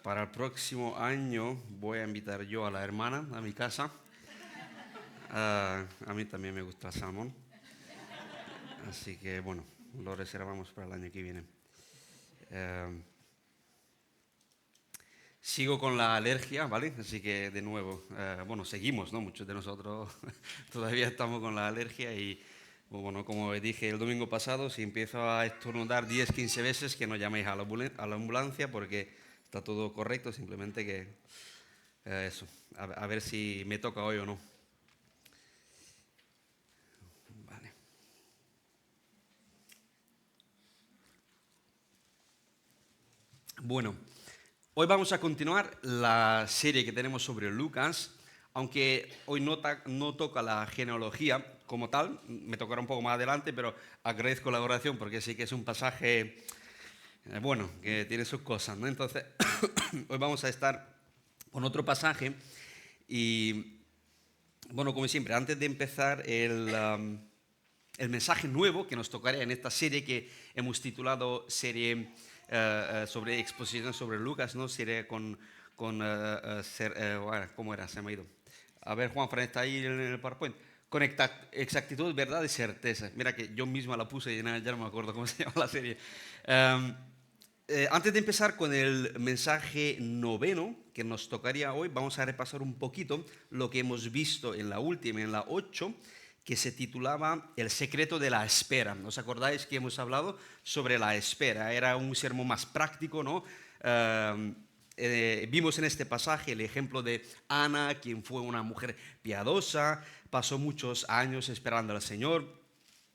Para el próximo año voy a invitar yo a la hermana a mi casa. A mí también me gusta el salmón. Así que bueno, lo reservamos para el año que viene. Sigo con la alergia, ¿vale? Así que de nuevo, seguimos, ¿no? Muchos de nosotros todavía estamos con la alergia y, bueno, como dije el domingo pasado, si empiezo a estornudar 10, 15 veces, que no llaméis a la ambulancia porque está todo correcto, simplemente que eso, a ver si me toca hoy o no. Vale. Bueno, hoy vamos a continuar la serie que tenemos sobre Lucas, aunque hoy no toca la genealogía como tal, me tocará un poco más adelante, pero agradezco la oración porque sí que es un pasaje, que tiene sus cosas, ¿no? Entonces, hoy vamos a estar con otro pasaje y, bueno, como siempre, antes de empezar el mensaje nuevo que nos tocará en esta serie que hemos titulado serie sobre exposición sobre Lucas, ¿no? Serie con ¿cómo era? Se me ha ido. A ver, Juanfran, está ahí en el PowerPoint. Con exactitud, verdad y certeza. Mira que yo misma la puse y ya no me acuerdo cómo se llama la serie. Antes de empezar con el mensaje noveno que nos tocaría hoy, vamos a repasar un poquito lo que hemos visto en la última, en la 8, que se titulaba El secreto de la espera. ¿Os acordáis que hemos hablado sobre la espera? Era un sermón más práctico, ¿no? Vimos en este pasaje el ejemplo de Ana, quien fue una mujer piadosa, pasó muchos años esperando al Señor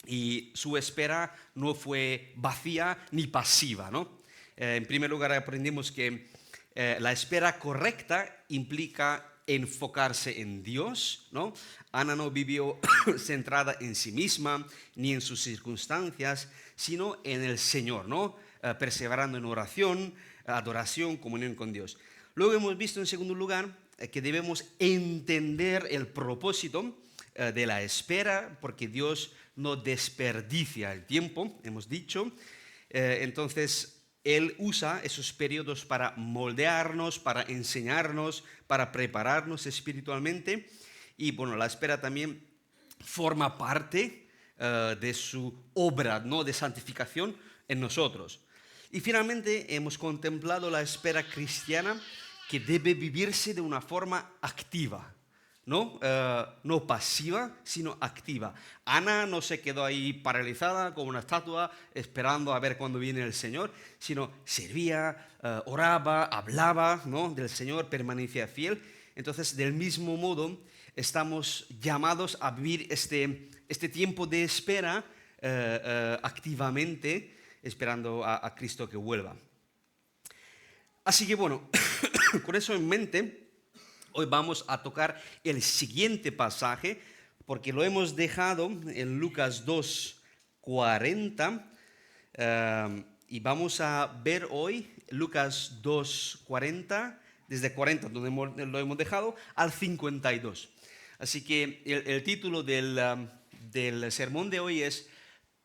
y su espera no fue vacía ni pasiva, ¿no? En primer lugar, aprendimos que la espera correcta implica enfocarse en Dios, ¿no? Ana no vivió centrada en sí misma ni en sus circunstancias, sino en el Señor, ¿no? Perseverando en oración, adoración, comunión con Dios. Luego hemos visto en segundo lugar que debemos entender el propósito de la espera, porque Dios no desperdicia el tiempo, hemos dicho. Entonces, Él usa esos periodos para moldearnos, para enseñarnos, para prepararnos espiritualmente. Y bueno, la espera también forma parte de su obra, ¿no?, de santificación en nosotros. Y finalmente hemos contemplado la espera cristiana que debe vivirse de una forma activa, ¿no? No pasiva, sino activa. Ana no se quedó ahí paralizada como una estatua esperando a ver cuándo viene el Señor, sino servía, oraba, hablaba, ¿no?, del Señor, permanecía fiel. Entonces, del mismo modo, estamos llamados a vivir este tiempo de espera activamente, esperando a Cristo que vuelva. Así que bueno, con eso en mente, hoy vamos a tocar el siguiente pasaje, porque lo hemos dejado en Lucas 2:40, y vamos a ver hoy Lucas 2:40, desde 40, donde lo hemos dejado, al 52. Así que el título del sermón de hoy es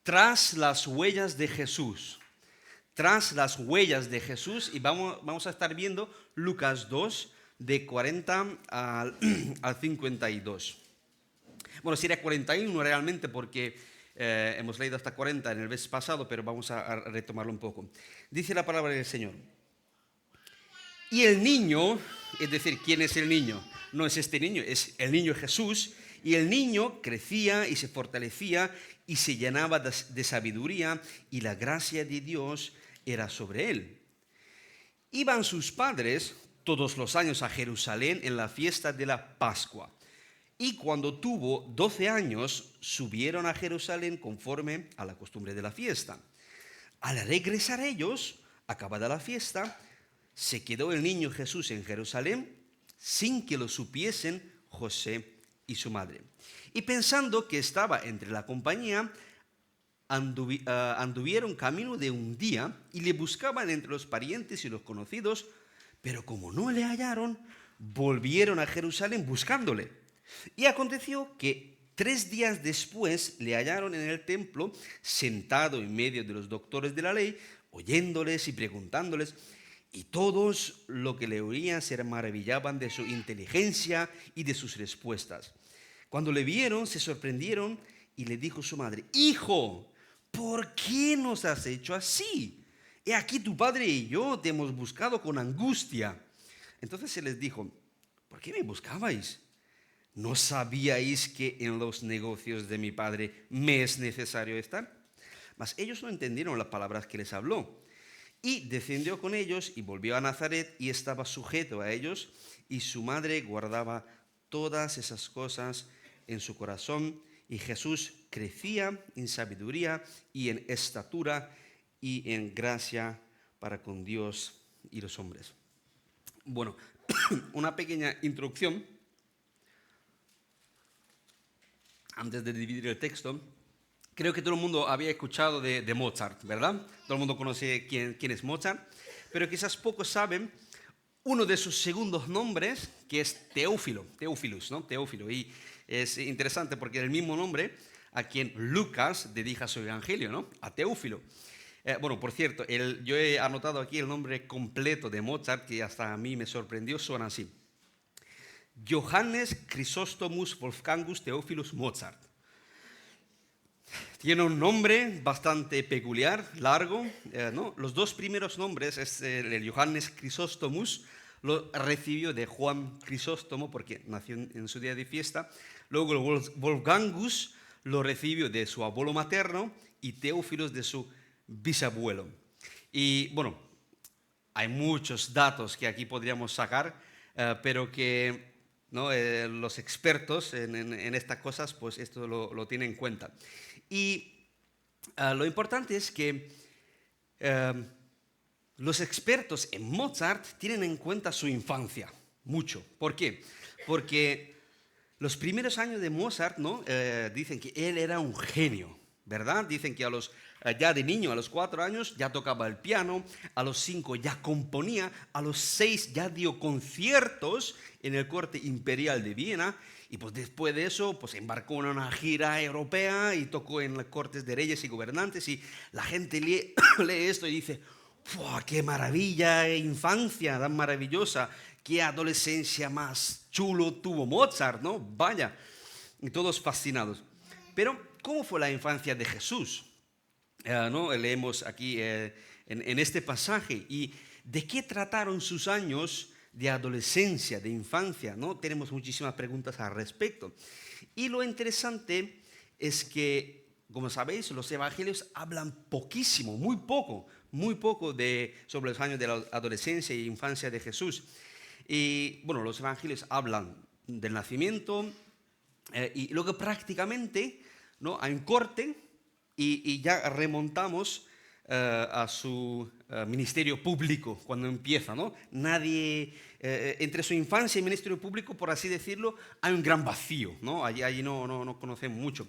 Tras las huellas de Jesús. Tras las huellas de Jesús, y vamos a estar viendo Lucas 2, de 40 al 52. Bueno, sería 41 realmente porque hemos leído hasta 40 en el mes pasado, pero vamos a retomarlo un poco. Dice la palabra del Señor. Y el niño, es decir, ¿quién es el niño? No es este niño, es el niño Jesús. Y el niño crecía y se fortalecía y se llenaba de sabiduría, y la gracia de Dios era sobre él. Iban sus padres todos los años a Jerusalén en la fiesta de la Pascua. Y cuando tuvo 12 años, subieron a Jerusalén conforme a la costumbre de la fiesta. Al regresar ellos, acabada la fiesta, se quedó el niño Jesús en Jerusalén sin que lo supiesen José y su madre. Y pensando que estaba entre la compañía, anduvieron camino de un día y le buscaban entre los parientes y los conocidos, pero como no le hallaron, volvieron a Jerusalén buscándole. Y aconteció que 3 días después le hallaron en el templo, sentado en medio de los doctores de la ley, oyéndoles y preguntándoles. Y todos los que le oían se maravillaban de su inteligencia y de sus respuestas. Cuando le vieron, se sorprendieron y le dijo su madre: Hijo, ¿por qué nos has hecho así? He aquí tu padre y yo te hemos buscado con angustia. Entonces se les dijo: ¿por qué me buscabais? ¿No sabíais que en los negocios de mi padre me es necesario estar? Mas ellos no entendieron las palabras que les habló. Y descendió con ellos y volvió a Nazaret y estaba sujeto a ellos, y su madre guardaba todas esas cosas en su corazón. Y Jesús crecía en sabiduría y en estatura y en gracia para con Dios y los hombres. Bueno, una pequeña introducción antes de dividir el texto. Creo que todo el mundo había escuchado de Mozart, ¿verdad? Todo el mundo conoce quién es Mozart, pero quizás pocos saben uno de sus segundos nombres, que es Theophilus, ¿no? Teófilo. Y es interesante porque es el mismo nombre a quien Lucas dedica su evangelio, ¿no? A Teófilo. Bueno, por cierto, yo he anotado aquí el nombre completo de Mozart, que hasta a mí me sorprendió, suena así: Johannes Chrysostomus Wolfgangus Theophilus Mozart. Tiene un nombre bastante peculiar, largo, ¿no? Los dos primeros nombres, el Johannes Chrysostomus, lo recibió de Juan Crisóstomo porque nació en su día de fiesta. Luego el Wolfgangus lo recibió de su abuelo materno y Teófilos de su bisabuelo. Y bueno, hay muchos datos que aquí podríamos sacar, pero que, ¿no? Los expertos en estas cosas, pues esto lo tienen en cuenta. Y lo importante es que los expertos en Mozart tienen en cuenta su infancia, mucho. ¿Por qué? Porque los primeros años de Mozart, ¿no? Dicen que él era un genio, ¿verdad? Dicen que ya de niño, a los 4 años, ya tocaba el piano, a los 5 ya componía, a los 6 ya dio conciertos en el corte imperial de Viena, y pues después de eso pues embarcó en una gira europea y tocó en las cortes de reyes y gobernantes, y la gente lee esto y dice: ¡qué maravilla, infancia tan maravillosa! ¡Qué adolescencia más chulo tuvo Mozart!, ¿no? Vaya, y todos fascinados. Pero, ¿cómo fue la infancia de Jesús? ¿No? Leemos aquí en este pasaje. ¿Y de qué trataron sus años de adolescencia, de infancia? ¿No? Tenemos muchísimas preguntas al respecto. Y lo interesante es que, como sabéis, los evangelios hablan poquísimo, muy poco sobre los años de la adolescencia e infancia de Jesús. Y bueno, los evangelios hablan del nacimiento y luego prácticamente, ¿no? Hay un corte y ya remontamos a su ministerio público cuando empieza, ¿no? Nadie, entre su infancia y ministerio público, por así decirlo, hay un gran vacío, ¿no? Allí no conocemos mucho.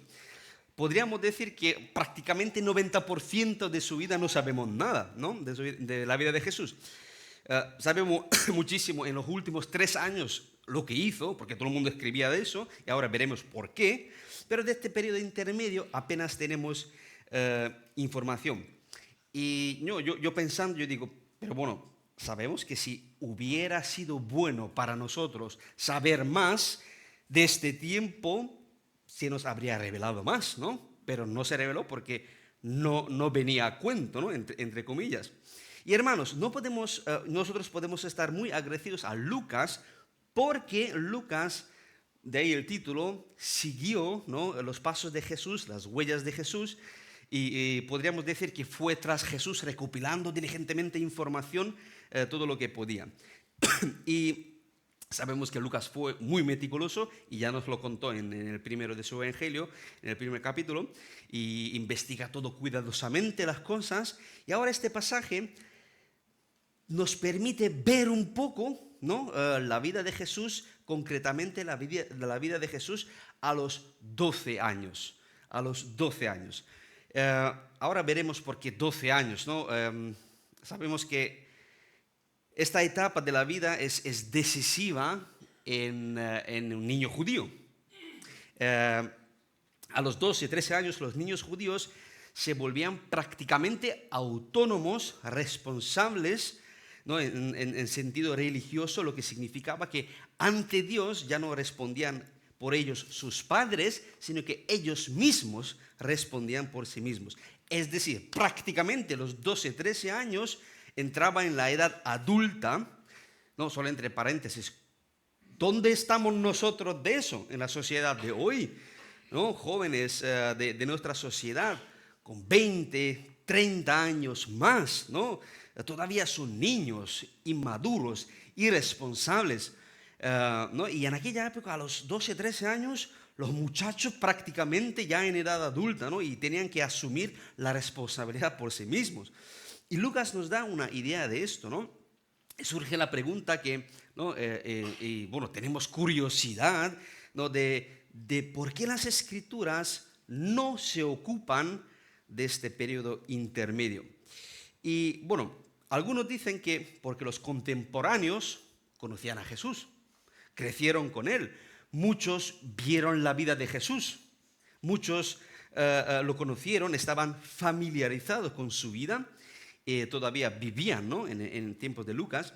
Podríamos decir que prácticamente 90% de su vida no sabemos nada, ¿no? De la vida de Jesús. Sabemos muchísimo en los últimos 3 años lo que hizo, porque todo el mundo escribía de eso, y ahora veremos por qué, pero de este periodo intermedio apenas tenemos información. Y yo pensando, yo digo, pero bueno, sabemos que si hubiera sido bueno para nosotros saber más de este tiempo, se nos habría revelado más, ¿no? Pero no se reveló porque no venía a cuento, ¿no? Entre comillas. Y hermanos, nosotros podemos estar muy agradecidos a Lucas, porque Lucas, de ahí el título, siguió, ¿no? Los pasos de Jesús, las huellas de Jesús, y podríamos decir que fue tras Jesús recopilando diligentemente información, todo lo que podía. Y sabemos que Lucas fue muy meticuloso y ya nos lo contó en el primero de su evangelio, en el primer capítulo, y investiga todo cuidadosamente las cosas. Y ahora este pasaje nos permite ver un poco, ¿no? La vida de Jesús, concretamente la vida de Jesús a los 12 años. A los 12 años. Ahora veremos por qué 12 años, ¿no? Sabemos que esta etapa de la vida es decisiva en un niño judío. A los 12, 13 años los niños judíos se volvían prácticamente autónomos, responsables ¿no? En sentido religioso, lo que significaba que ante Dios ya no respondían por ellos sus padres, sino que ellos mismos respondían por sí mismos. Es decir, prácticamente los 12, 13 años entraba en la edad adulta, no, solo entre paréntesis. ¿Dónde estamos nosotros de eso en la sociedad de hoy? ¿No? Jóvenes de nuestra sociedad con 20, 30 años más, ¿no? Todavía son niños, inmaduros, irresponsables, ¿no? Y en aquella época, a los 12, 13 años, los muchachos prácticamente ya en edad adulta, ¿no? Y tenían que asumir la responsabilidad por sí mismos. Y Lucas nos da una idea de esto, ¿no? Surge la pregunta que, ¿no? Y bueno, tenemos curiosidad, ¿no? de por qué las Escrituras no se ocupan de este periodo intermedio. Y bueno, algunos dicen que porque los contemporáneos conocían a Jesús, crecieron con él, muchos vieron la vida de Jesús, muchos lo conocieron, estaban familiarizados con su vida, todavía vivían, ¿no? en tiempos de Lucas.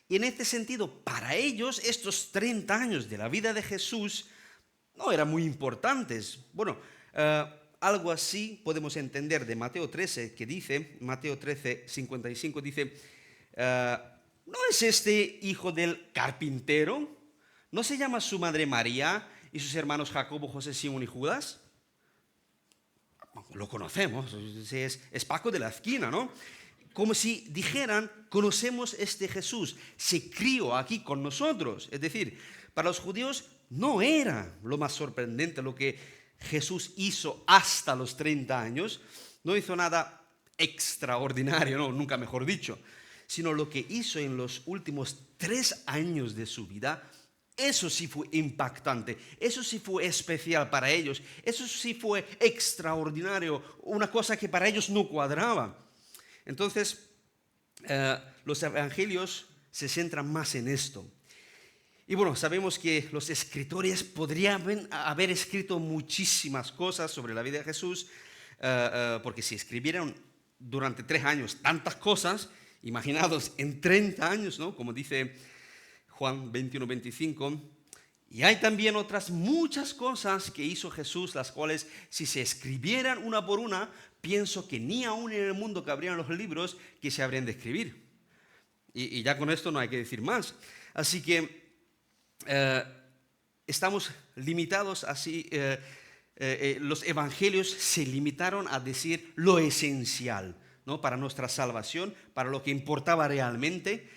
Y en este sentido, para ellos, estos 30 años de la vida de Jesús no eran muy importantes. Bueno, algo así podemos entender de Mateo 13, que dice, Mateo 13, 55, dice, ¿no es este hijo del carpintero? ¿No se llama su madre María y sus hermanos Jacobo, José, Simón y Judas? Lo conocemos, es Paco de la esquina, ¿no? Como si dijeran, conocemos este Jesús, se crió aquí con nosotros. Es decir, para los judíos no era lo más sorprendente lo que Jesús hizo hasta los 30 años. No hizo nada extraordinario, no, nunca mejor dicho, sino lo que hizo en los últimos 3 años de su vida. Eso sí fue impactante, eso sí fue especial para ellos, eso sí fue extraordinario, una cosa que para ellos no cuadraba. Entonces, los evangelios se centran más en esto. Y bueno, sabemos que los escritores podrían haber escrito muchísimas cosas sobre la vida de Jesús, porque si escribieron durante 3 años tantas cosas, imaginados en 30 años, ¿no? Como dice Juan 21, 25, y hay también otras muchas cosas que hizo Jesús, las cuales si se escribieran una por una, pienso que ni aún en el mundo cabrían los libros que se habrían de escribir. Y ya con esto no hay que decir más. Así que estamos limitados así, los evangelios se limitaron a decir lo esencial, ¿no? Para nuestra salvación, para lo que importaba realmente,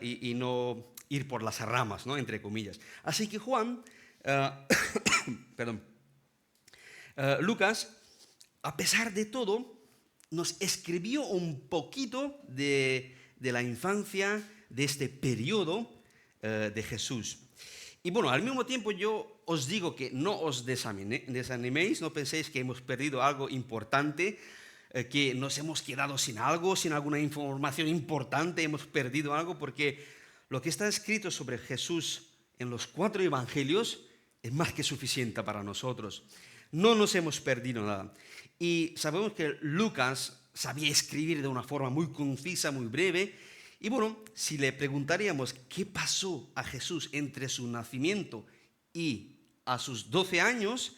y no ir por las ramas, ¿no? Entre comillas. Así que Juan, Lucas, a pesar de todo, nos escribió un poquito de la infancia, de este periodo de Jesús. Y bueno, al mismo tiempo yo os digo que no os desaniméis, no penséis que hemos perdido algo importante, que nos hemos quedado sin algo, sin alguna información importante, hemos perdido algo, porque lo que está escrito sobre Jesús en los 4 evangelios es más que suficiente para nosotros. No nos hemos perdido nada. Y sabemos que Lucas sabía escribir de una forma muy concisa, muy breve. Y bueno, si le preguntaríamos qué pasó a Jesús entre su nacimiento y a sus 12 años,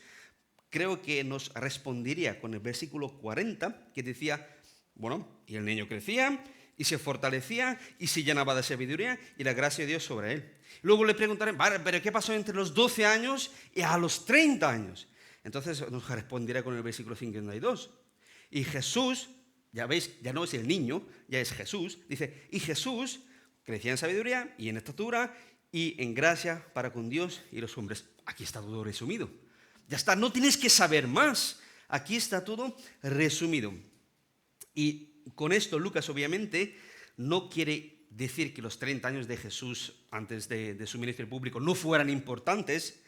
creo que nos respondería con el versículo 40, que decía, bueno, y el niño crecía y se fortalecía y se llenaba de sabiduría y la gracia de Dios sobre él. Luego le preguntaré, vale, pero ¿qué pasó entre los 12 años y a los 30 años? Entonces nos responderá con el versículo 52. Y Jesús, ya veis, ya no es el niño, ya es Jesús. Dice, y Jesús crecía en sabiduría y en estatura y en gracia para con Dios y los hombres. Aquí está todo resumido. Ya está, no tienes que saber más. Aquí está todo resumido. Y con esto Lucas obviamente no quiere decir que los 30 años de Jesús antes de su ministerio público no fueran importantes.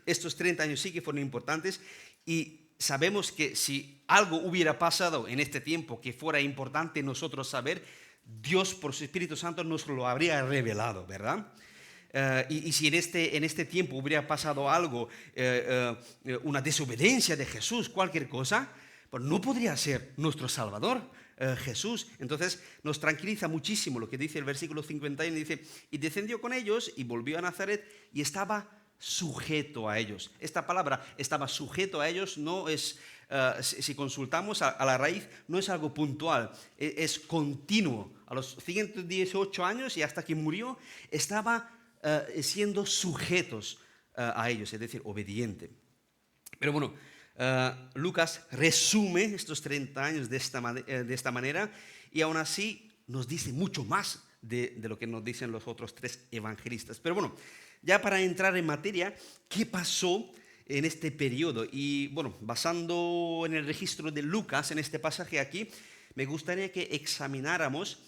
Estos 30 años sí que fueron importantes y sabemos que si algo hubiera pasado en este tiempo que fuera importante nosotros saber, Dios por su Espíritu Santo nos lo habría revelado, ¿verdad? Y si en este tiempo hubiera pasado algo, una desobediencia de Jesús, cualquier cosa, pues no podría ser nuestro Salvador, Jesús. Entonces nos tranquiliza muchísimo lo que dice el versículo 51, dice, y descendió con ellos y volvió a Nazaret y estaba sujeto a ellos. Esta palabra, estaba sujeto a ellos, no es, si consultamos a la raíz, no es algo puntual, es continuo. A los 118 años y hasta que murió, estaba siendo sujetos a ellos, es decir, obediente. Pero bueno, Lucas resume estos 30 años de esta manera y aún así nos dice mucho más de lo que nos dicen los otros 3 evangelistas. Pero bueno, ya para entrar en materia, ¿qué pasó en este periodo? Y bueno, basando en el registro de Lucas, en este pasaje aquí, me gustaría que examináramos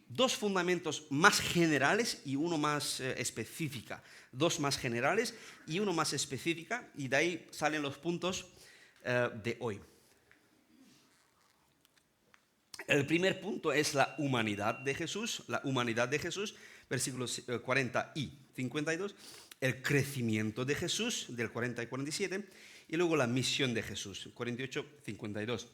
2 fundamentos más generales y uno más específica. 2 más generales y uno más específica, y de ahí salen los puntos de hoy. El primer punto es la humanidad de Jesús, versículos 40 y 52, el crecimiento de Jesús, del 40 y 47, y luego la misión de Jesús, 48, 52.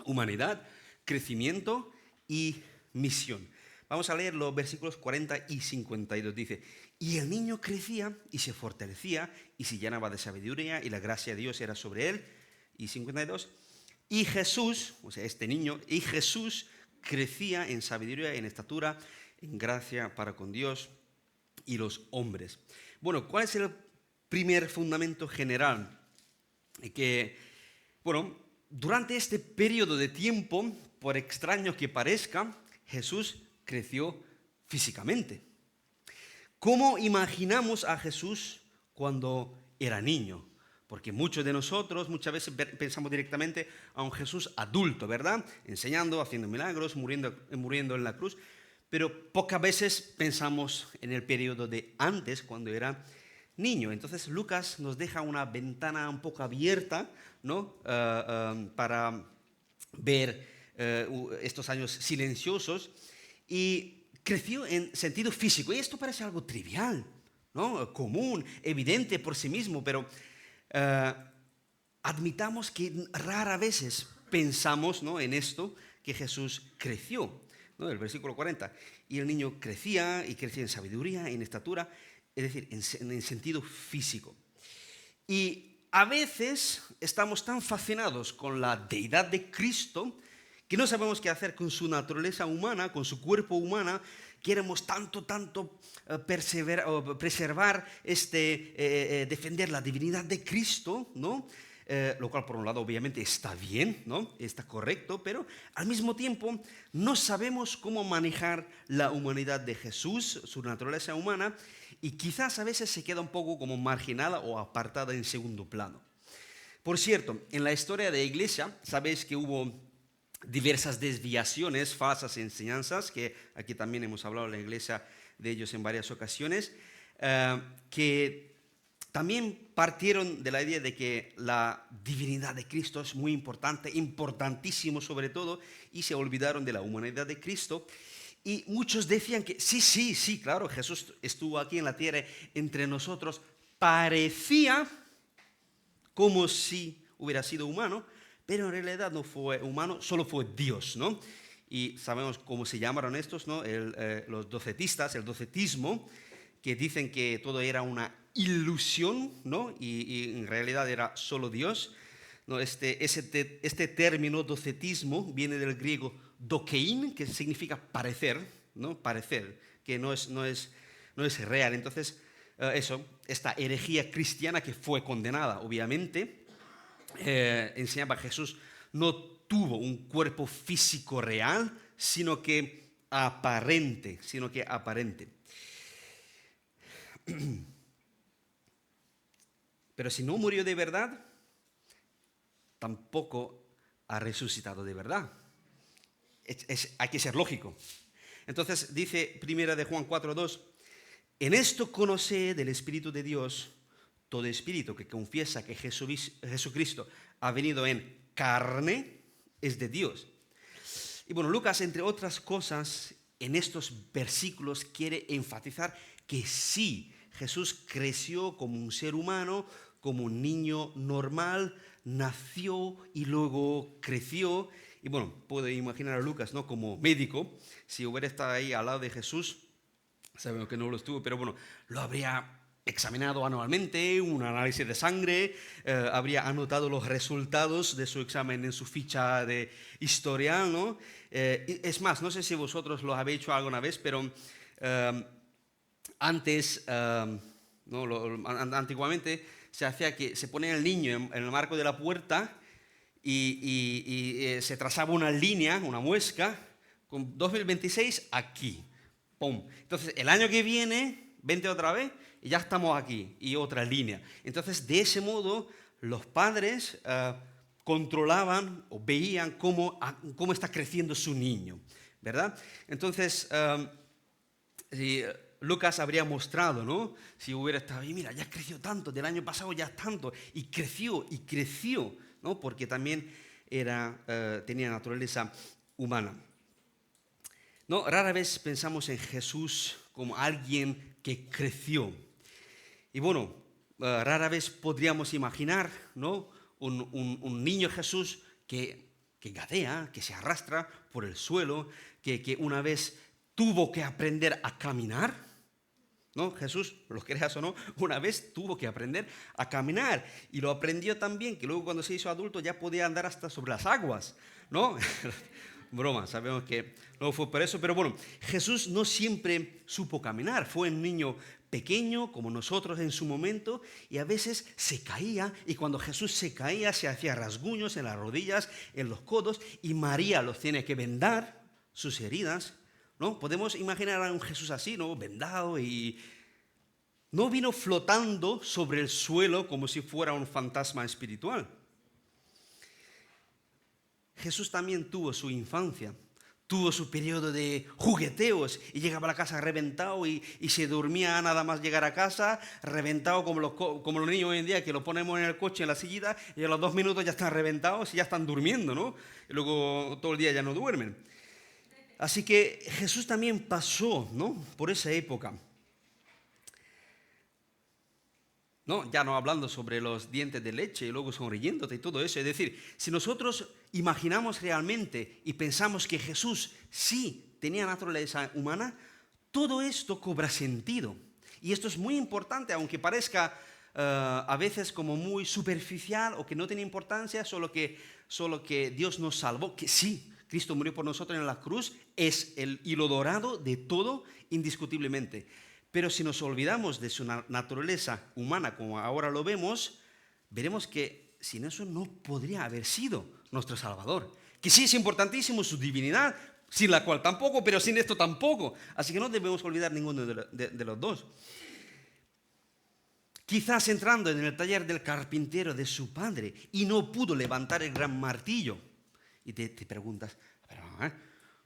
Humanidad, crecimiento y misión. Vamos a leer los versículos 40 y 52. Dice, y el niño crecía y se fortalecía y se llenaba de sabiduría y la gracia de Dios era sobre él. Y 52. Y Jesús, o sea, este niño, y Jesús crecía en sabiduría, en estatura, en gracia para con Dios y los hombres. Bueno, ¿cuál es el primer fundamento general? Que, bueno, durante este periodo de tiempo, por extraño que parezca, Jesús creció físicamente. ¿Cómo imaginamos a Jesús cuando era niño? Porque muchos de nosotros muchas veces pensamos directamente a un Jesús adulto, ¿verdad? Enseñando, haciendo milagros, muriendo en la cruz. Pero pocas veces pensamos en el periodo de antes, cuando era niño. Entonces Lucas nos deja una ventana un poco abierta, ¿no? Para ver estos años silenciosos. Y creció en sentido físico. Y esto parece algo trivial, ¿no? Común, evidente por sí mismo, pero admitamos que rara veces pensamos, ¿no?, en esto, que Jesús creció, ¿no? El versículo 40, y el niño crecía y crecía en sabiduría, en estatura, es decir, en sentido físico. Y a veces estamos tan fascinados con la deidad de Cristo que no sabemos qué hacer con su naturaleza humana, con su cuerpo humano. Queremos tanto preservar, defender la divinidad de Cristo, ¿no? Lo cual por un lado obviamente está bien, ¿no? Está correcto, pero al mismo tiempo no sabemos cómo manejar la humanidad de Jesús, su naturaleza humana, y quizás a veces se queda un poco como marginada o apartada en segundo plano. Por cierto, en la historia de la Iglesia, sabéis que hubo diversas desviaciones, falsas enseñanzas, que aquí también hemos hablado en la iglesia de ellos en varias ocasiones, que también partieron de la idea de que la divinidad de Cristo es muy importante, importantísimo sobre todo, y se olvidaron de la humanidad de Cristo. Y muchos decían que sí, claro, Jesús estuvo aquí en la tierra entre nosotros, parecía como si hubiera sido humano, pero en realidad no fue humano, solo fue Dios, ¿no? Y sabemos cómo se llamaron estos, ¿no? Los docetistas, el docetismo, que dicen que todo era una ilusión, ¿no? Y en realidad era solo Dios, ¿no? Este término docetismo viene del griego dokein, que significa parecer, ¿no? Parecer, que no es real. Entonces, esta herejía cristiana que fue condenada, obviamente, enseñaba que Jesús no tuvo un cuerpo físico real, sino que aparente. Pero si no murió de verdad, tampoco ha resucitado de verdad. Hay que ser lógico. Entonces dice 1 de Juan 4:2, en esto conoce del Espíritu de Dios. Todo espíritu que confiesa que Jesucristo ha venido en carne es de Dios. Y bueno, Lucas, entre otras cosas, en estos versículos quiere enfatizar que sí, Jesús creció como un ser humano, como un niño normal, nació y luego creció. Y bueno, puedo imaginar a Lucas, ¿no? Como médico, si hubiera estado ahí al lado de Jesús, sabemos que no lo estuvo, pero bueno, lo habría examinado anualmente, un análisis de sangre, habría anotado los resultados de su examen en su ficha de historial, ¿no? Es más, no sé si vosotros lo habéis hecho alguna vez, pero antes, ¿no? Antiguamente se hacía que se ponía el niño en el marco de la puerta y se trazaba una línea, una muesca, con 2026 aquí. ¡Pum! Entonces, el año que viene, vente otra vez y ya estamos aquí, y otra línea. Entonces, de ese modo, los padres controlaban o veían cómo está creciendo su niño, ¿verdad? Entonces, si Lucas habría mostrado, ¿no? Si hubiera estado ahí, mira, ya creció tanto, del año pasado ya tanto, y creció, ¿no? Porque también tenía naturaleza humana. No, rara vez pensamos en Jesús como alguien que creció. Y bueno, rara vez podríamos imaginar, ¿no? un niño Jesús que gatea, que se arrastra por el suelo, que una vez tuvo que aprender a caminar, ¿no? Jesús, lo creas o no, una vez tuvo que aprender a caminar y lo aprendió tan bien que luego cuando se hizo adulto ya podía andar hasta sobre las aguas, ¿no? Broma, sabemos que no fue por eso, pero bueno, Jesús no siempre supo caminar, fue un niño pequeño como nosotros en su momento y a veces se caía y cuando Jesús se caía se hacía rasguños en las rodillas, en los codos y María los tiene que vendar sus heridas, ¿no? Podemos imaginar a un Jesús así, ¿no? Vendado y no vino flotando sobre el suelo como si fuera un fantasma espiritual. Jesús también tuvo su infancia, tuvo su periodo de jugueteos y llegaba a la casa reventado y se dormía nada más llegar a casa, reventado como los niños hoy en día que lo ponemos en el coche, en la sillita y a los 2 minutos ya están reventados y ya están durmiendo, ¿no? Y luego todo el día ya no duermen. Así que Jesús también pasó, ¿no? Por esa época. No, ya no hablando sobre los dientes de leche y luego sonriéndote y todo eso. Es decir, si nosotros imaginamos realmente y pensamos que Jesús sí tenía naturaleza humana, todo esto cobra sentido. Y esto es muy importante, aunque parezca a veces como muy superficial o que no tiene importancia, solo que Dios nos salvó, que sí, Cristo murió por nosotros en la cruz, es el hilo dorado de todo indiscutiblemente. Pero si nos olvidamos de su naturaleza humana como ahora lo vemos, veremos que sin eso no podría haber sido nuestro Salvador. Que sí es importantísimo su divinidad, sin la cual tampoco, pero sin esto tampoco. Así que no debemos olvidar ninguno de los dos. Quizás entrando en el taller del carpintero de su padre y no pudo levantar el gran martillo. Y te preguntas,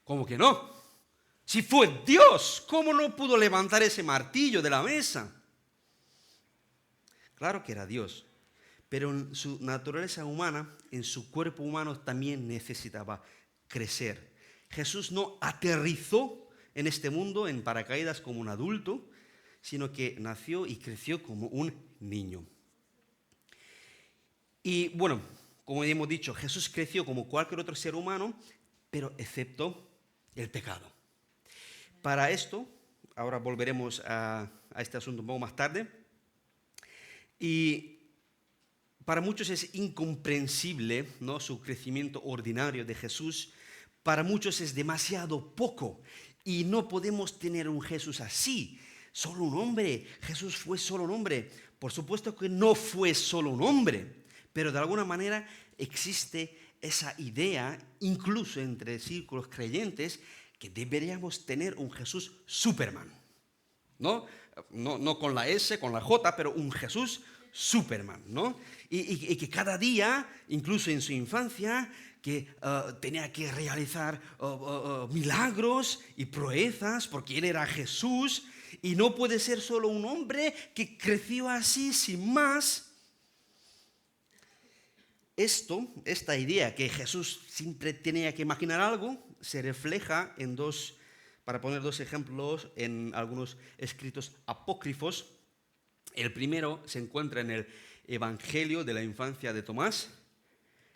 ¿cómo que no? Si fue Dios, ¿cómo no pudo levantar ese martillo de la mesa? Claro que era Dios, pero en su naturaleza humana, en su cuerpo humano también necesitaba crecer. Jesús no aterrizó en este mundo en paracaídas como un adulto, sino que nació y creció como un niño. Y bueno, como hemos dicho, Jesús creció como cualquier otro ser humano, pero excepto el pecado. Para esto, ahora volveremos a este asunto un poco más tarde, y para muchos es incomprensible, ¿no?, su crecimiento ordinario de Jesús. Para muchos es demasiado poco y no podemos tener un Jesús así, solo un hombre. Jesús fue solo un hombre. Por supuesto que no fue solo un hombre, pero de alguna manera existe esa idea, incluso entre círculos creyentes, que deberíamos tener un Jesús Superman, ¿no? No con la S, con la J, pero un Jesús Superman, ¿no? Y que cada día, incluso en su infancia, que tenía que realizar milagros y proezas, porque él era Jesús, y no puede ser solo un hombre que creció así, sin más. Esta idea que Jesús siempre tenía que imaginar algo, se refleja para poner 2 ejemplos, en algunos escritos apócrifos. El primero se encuentra en el Evangelio de la infancia de Tomás.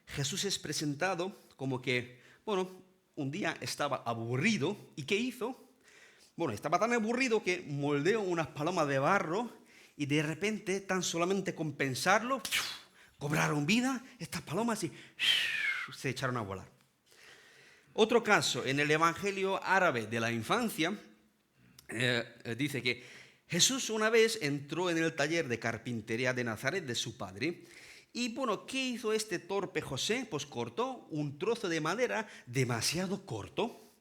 Jesús es presentado como que Bueno, un día estaba aburrido, ¿y qué hizo? Bueno, estaba tan aburrido que moldeó unas palomas de barro y de repente, tan solamente con pensarlo, cobraron vida estas palomas y se echaron a volar. Otro caso, en el Evangelio árabe de la infancia, dice que Jesús una vez entró en el taller de carpintería de Nazaret de su padre. Y bueno, ¿qué hizo este torpe José? Pues cortó un trozo de madera demasiado corto.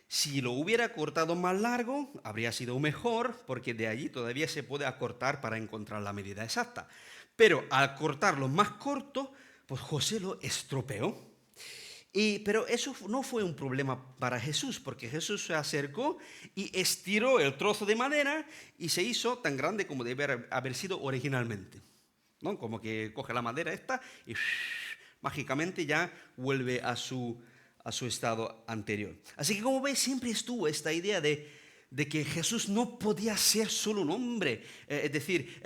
Si lo hubiera cortado más largo, habría sido mejor, porque de allí todavía se puede acortar para encontrar la medida exacta. Pero al cortarlo más corto, pues José lo estropeó. Pero eso no fue un problema para Jesús, porque Jesús se acercó y estiró el trozo de madera y se hizo tan grande como debe haber sido originalmente, ¿no? Como que coge la madera esta y mágicamente ya vuelve a su estado anterior. Así que como veis, siempre estuvo esta idea de que Jesús no podía ser solo un hombre, es decir,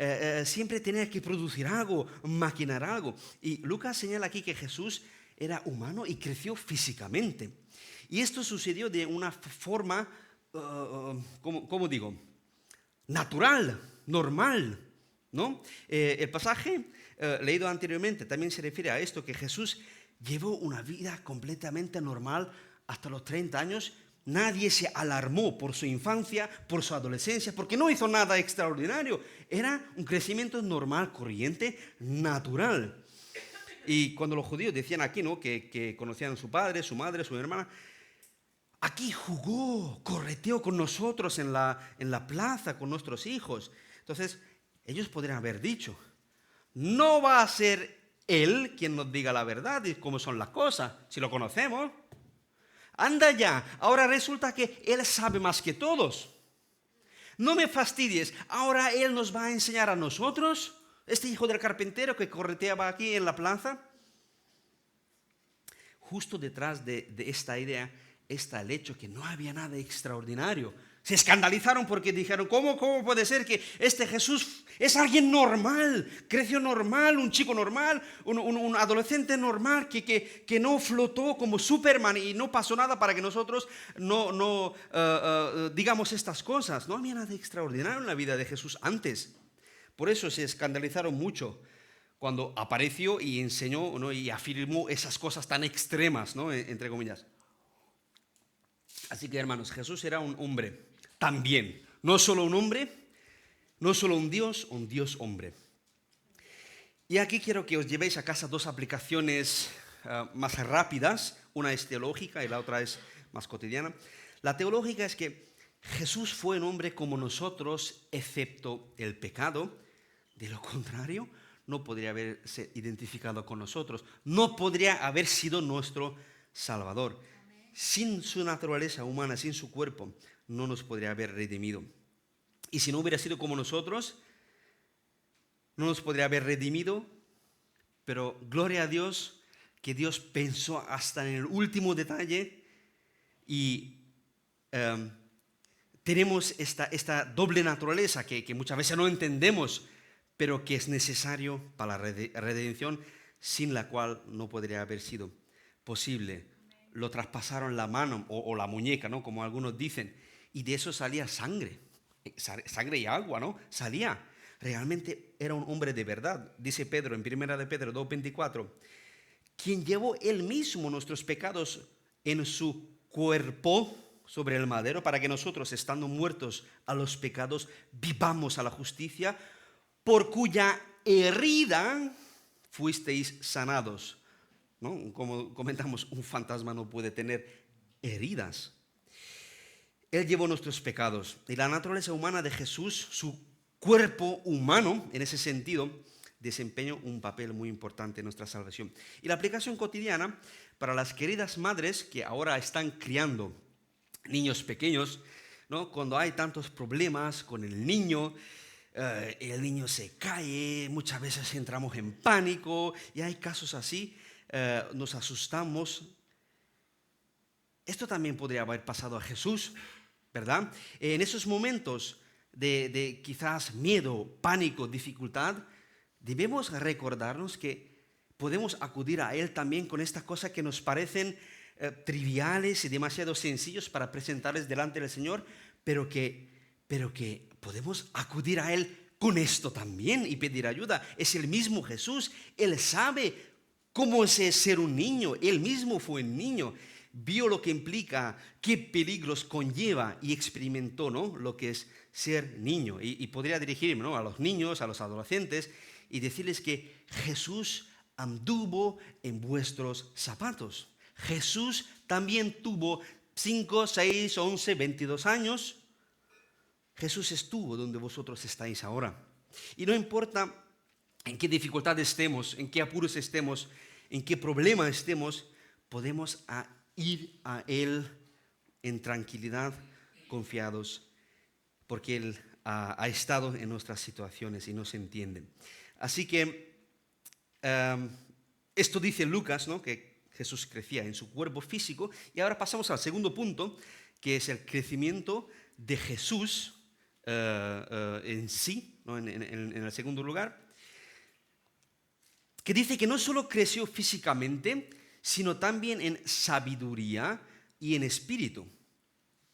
siempre tenía que producir algo, maquinar algo. Y Lucas señala aquí que Jesús era humano y creció físicamente. Y esto sucedió de una forma, ¿cómo digo? Natural, normal, ¿no? El pasaje leído anteriormente también se refiere a esto, que Jesús llevó una vida completamente normal hasta los 30 años. Nadie se alarmó por su infancia, por su adolescencia, porque no hizo nada extraordinario. Era un crecimiento normal, corriente, natural. Y cuando los judíos decían aquí, ¿no?, que conocían a su padre, su madre, su hermana, aquí jugó, correteó con nosotros en la plaza, con nuestros hijos. Entonces, ellos podrían haber dicho, no va a ser él quien nos diga la verdad y cómo son las cosas, si lo conocemos. Anda ya, ahora resulta que él sabe más que todos. No me fastidies, ahora él nos va a enseñar a nosotros, este hijo del carpintero que correteaba aquí en la plaza. Justo detrás de esta idea está el hecho que no había nada extraordinario. Se escandalizaron porque dijeron, ¿cómo puede ser que este Jesús es alguien normal, creció normal, un chico normal, un adolescente normal que no flotó como Superman y no pasó nada para que nosotros no digamos estas cosas? No había nada extraordinario en la vida de Jesús antes. Por eso se escandalizaron mucho cuando apareció y enseñó, ¿no?, y afirmó esas cosas tan extremas, ¿no?, entre comillas. Así que, hermanos, Jesús era un hombre también, no solo un hombre, no solo un Dios hombre. Y aquí quiero que os llevéis a casa dos aplicaciones más rápidas. Una es teológica y la otra es más cotidiana. La teológica es que Jesús fue un hombre como nosotros, excepto el pecado. De lo contrario, no podría haberse identificado con nosotros, no podría haber sido nuestro Salvador. Sin su naturaleza humana, sin su cuerpo, no nos podría haber redimido. Y si no hubiera sido como nosotros, no nos podría haber redimido, pero gloria a Dios, que Dios pensó hasta en el último detalle y tenemos esta doble naturaleza que muchas veces no entendemos, pero que es necesario para la redención, sin la cual no podría haber sido posible. Lo traspasaron la mano o la muñeca, ¿no?, como algunos dicen, y de eso salía sangre y agua, ¿no? Salía. Realmente era un hombre de verdad. Dice Pedro en 1 de Pedro 2:24, quien llevó él mismo nuestros pecados en su cuerpo sobre el madero, para que nosotros, estando muertos a los pecados, vivamos a la justicia, por cuya herida fuisteis sanados, ¿no? Como comentamos, un fantasma no puede tener heridas. Él llevó nuestros pecados. Y la naturaleza humana de Jesús, su cuerpo humano, en ese sentido, desempeña un papel muy importante en nuestra salvación. Y la aplicación cotidiana para las queridas madres que ahora están criando niños pequeños, ¿no? Cuando hay tantos problemas con el niño se cae, muchas veces entramos en pánico y hay casos así, nos asustamos. Esto también podría haber pasado a Jesús, ¿verdad? En esos momentos de quizás miedo, pánico, dificultad, debemos recordarnos que podemos acudir a Él también con estas cosas que nos parecen triviales y demasiado sencillos para presentarles delante del Señor, pero que podemos acudir a Él con esto también y pedir ayuda. Es el mismo Jesús, Él sabe cómo es ser un niño, Él mismo fue un niño, vio lo que implica, qué peligros conlleva y experimentó, ¿no?, lo que es ser niño. Y podría dirigirme, ¿no?, a los niños, a los adolescentes y decirles que Jesús anduvo en vuestros zapatos. Jesús también tuvo 5, 6, 11, 22 años. Jesús estuvo donde vosotros estáis ahora. Y no importa en qué dificultad estemos, en qué apuros estemos, en qué problema estemos, podemos ir a Él en tranquilidad, confiados, porque Él ha estado en nuestras situaciones y nos entiende. Así que esto dice Lucas, ¿no?, que Jesús crecía en su cuerpo físico. Y ahora pasamos al segundo punto, que es el crecimiento de Jesús en sí, ¿no?, en el segundo lugar, que dice que no solo creció físicamente, sino también en sabiduría y en espíritu.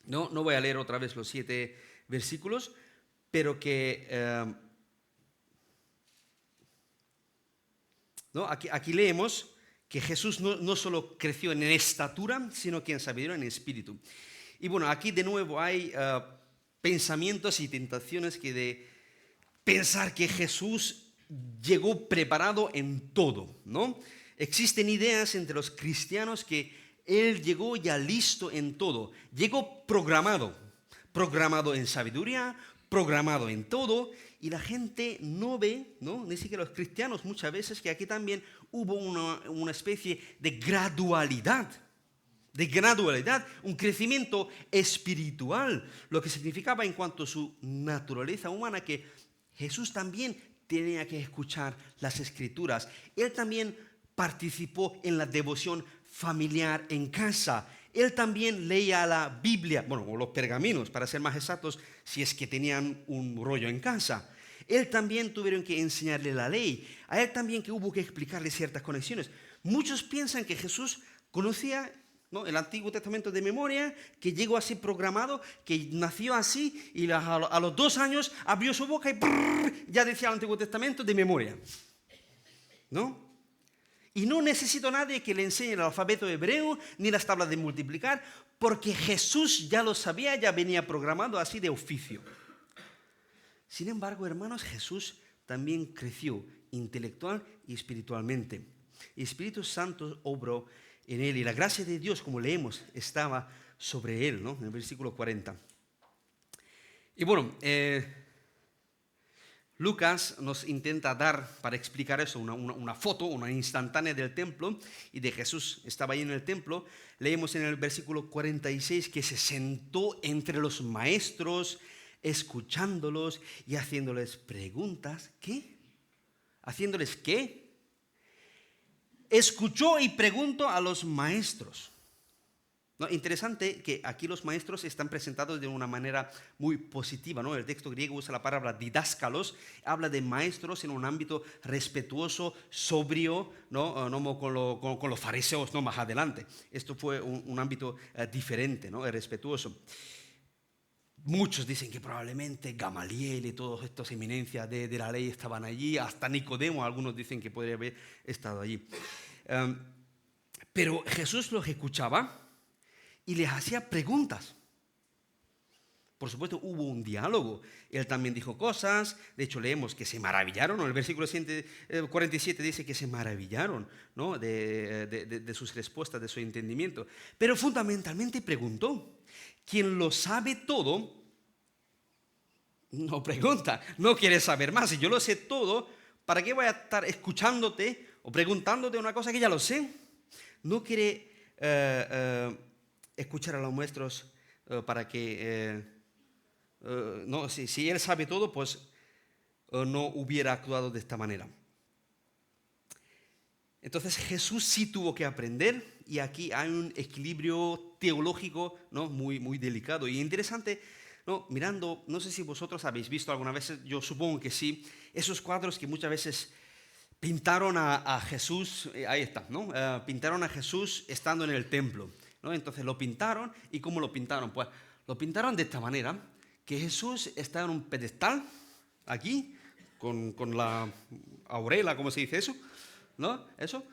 No voy a leer otra vez los 7 versículos, pero que aquí leemos que Jesús no solo creció en estatura, sino que en sabiduría y en espíritu. Y bueno, aquí de nuevo hay pensamientos y tentaciones que de pensar que Jesús llegó preparado en todo, ¿no? Existen ideas entre los cristianos que Él llegó ya listo en todo. Llegó programado en sabiduría, programado en todo, y la gente no ve, ¿no?, ni siquiera los cristianos muchas veces, que aquí también hubo una especie de gradualidad, un crecimiento espiritual, lo que significaba en cuanto a su naturaleza humana que Jesús también tenía que escuchar las Escrituras. Él también participó en la devoción familiar en casa. Él también leía la Biblia, o los pergaminos, para ser más exactos, si es que tenían un rollo en casa. Él también tuvieron que enseñarle la ley. A él también que hubo que explicarle ciertas conexiones. Muchos piensan que Jesús conocía, ¿no?, el Antiguo Testamento de memoria, que llegó así programado, que nació así y a los 2 años abrió su boca y ya decía el Antiguo Testamento de memoria, ¿no? Y no necesito a nadie que le enseñe el alfabeto hebreo ni las tablas de multiplicar, porque Jesús ya lo sabía, ya venía programado así de oficio. Sin embargo, hermanos, Jesús también creció intelectual y espiritualmente. El Espíritu Santo obró en él y la gracia de Dios, como leemos, estaba sobre él, ¿no?, en el versículo 40. Y bueno, Lucas nos intenta dar, para explicar eso, una foto, una instantánea del templo y de Jesús. Estaba ahí en el templo. Leemos en el versículo 46 que se sentó entre los maestros, escuchándolos y haciéndoles preguntas. ¿Qué? ¿Haciéndoles qué? Escuchó y preguntó a los maestros. No, interesante que aquí los maestros están presentados de una manera muy positiva, ¿no? El texto griego usa la palabra didáscalos, habla de maestros en un ámbito respetuoso, sobrio, ¿no? No con los fariseos, no, más adelante. Esto fue un ámbito diferente, ¿no?, respetuoso. Muchos dicen que probablemente Gamaliel y todas estas eminencias de la ley estaban allí, hasta Nicodemo, algunos dicen que podría haber estado allí. Pero Jesús los escuchaba y les hacía preguntas. Por supuesto, hubo un diálogo. Él también dijo cosas. De hecho, leemos que se maravillaron, ¿no? El versículo 47 dice que se maravillaron, ¿no?, de sus respuestas, de su entendimiento. Pero fundamentalmente preguntó. Quien lo sabe todo, no pregunta, no quiere saber más. Si yo lo sé todo, ¿para qué voy a estar escuchándote o preguntándote una cosa que ya lo sé? No quiere escuchar a los maestros para que, no, si él sabe todo, pues no hubiera actuado de esta manera. Entonces Jesús sí tuvo que aprender, y aquí hay un equilibrio teológico, ¿no?, muy, muy delicado y interesante, ¿no? Mirando, no sé si vosotros habéis visto alguna vez, yo supongo que sí, esos cuadros que muchas veces pintaron a Jesús, ahí está, ¿no? Pintaron a Jesús estando en el templo, ¿no? Entonces lo pintaron, ¿y cómo lo pintaron? Pues lo pintaron de esta manera, que Jesús está en un pedestal, aquí, con la aureola, ¿cómo se dice eso? ¿No? Eso.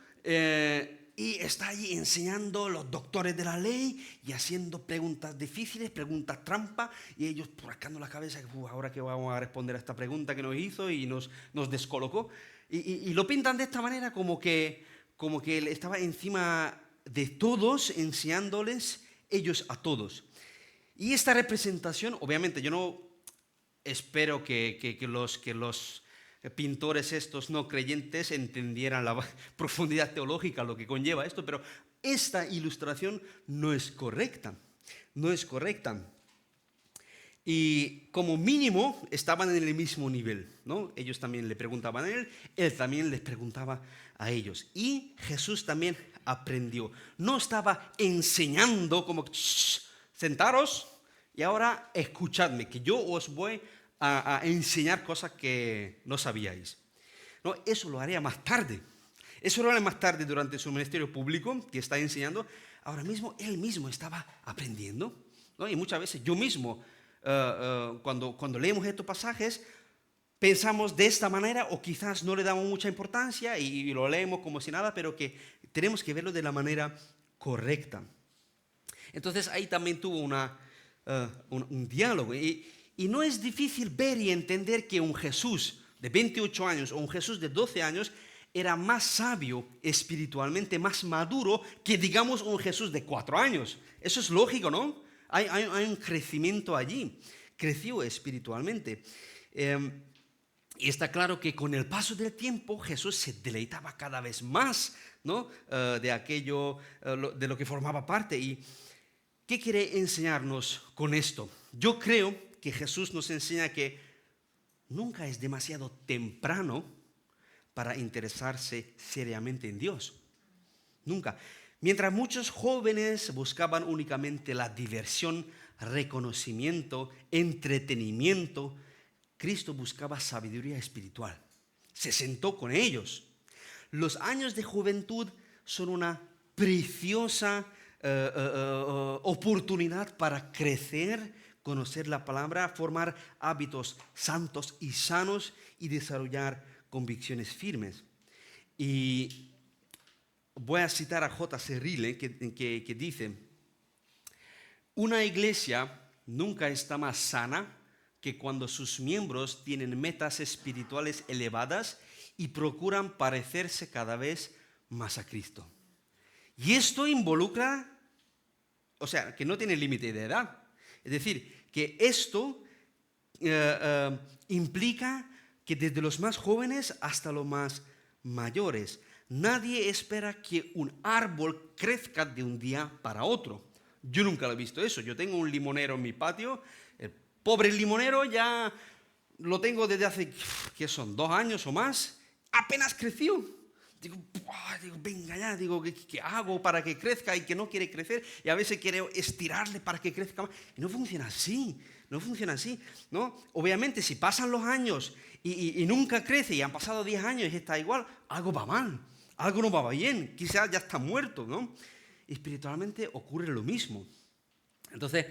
Y está allí enseñando los doctores de la ley y haciendo preguntas difíciles, preguntas trampa, y ellos rascando la cabeza, ahora que vamos a responder a esta pregunta que nos hizo y nos descolocó. Y lo pintan de esta manera como que él estaba encima de todos, enseñándoles ellos a todos. Y esta representación, obviamente yo no espero que los pintores estos no creyentes entendieran la profundidad teológica, lo que conlleva esto, pero esta ilustración no es correcta, no es correcta. Y como mínimo estaban en el mismo nivel, ¿no? Ellos también le preguntaban a él también les preguntaba a ellos. Y Jesús también aprendió. No estaba enseñando como, sentaros y ahora escuchadme, que yo os voy a enseñar cosas que no sabíais. No, eso lo haría más tarde. Eso lo haría más tarde durante su ministerio público, que está enseñando. Ahora mismo, él mismo estaba aprendiendo, ¿no? Y muchas veces yo mismo, cuando leemos estos pasajes, pensamos de esta manera o quizás no le damos mucha importancia y lo leemos como si nada, pero que tenemos que verlo de la manera correcta. Entonces ahí también tuvo un diálogo. Y no es difícil ver y entender que un Jesús de 28 años o un Jesús de 12 años era más sabio espiritualmente, más maduro que, digamos, un Jesús de 4 años. Eso es lógico, ¿no? Hay un crecimiento allí. Creció espiritualmente. Y está claro que con el paso del tiempo Jesús se deleitaba cada vez más, ¿no? De aquello, de lo que formaba parte. ¿Y qué quiere enseñarnos con esto? Yo creo que Jesús nos enseña que nunca es demasiado temprano para interesarse seriamente en Dios. Nunca. Mientras muchos jóvenes buscaban únicamente la diversión, reconocimiento, entretenimiento, Cristo buscaba sabiduría espiritual. Se sentó con ellos. Los años de juventud son una preciosa oportunidad para crecer, conocer la palabra, formar hábitos santos y sanos y desarrollar convicciones firmes. Y voy a citar a J.C. Ryle que dice: una iglesia nunca está más sana que cuando sus miembros tienen metas espirituales elevadas y procuran parecerse cada vez más a Cristo. Y esto involucra, o sea, que no tiene límite de edad. Es decir, que esto implica que desde los más jóvenes hasta los más mayores, nadie espera que un árbol crezca de un día para otro. Yo nunca lo he visto eso. Yo tengo un limonero en mi patio. El pobre limonero ya lo tengo desde hace, ¿qué son? 2 años o más. Apenas creció. Digo, venga ya, digo, ¿qué hago para que crezca? Y que no quiere crecer. Y a veces quiero estirarle para que crezca más. Y no funciona así. No funciona así, ¿no? Obviamente, si pasan los años y nunca crece y han pasado 10 años y está igual, algo va mal. Algo no va bien. Quizás ya está muerto, ¿no? Espiritualmente ocurre lo mismo. Entonces,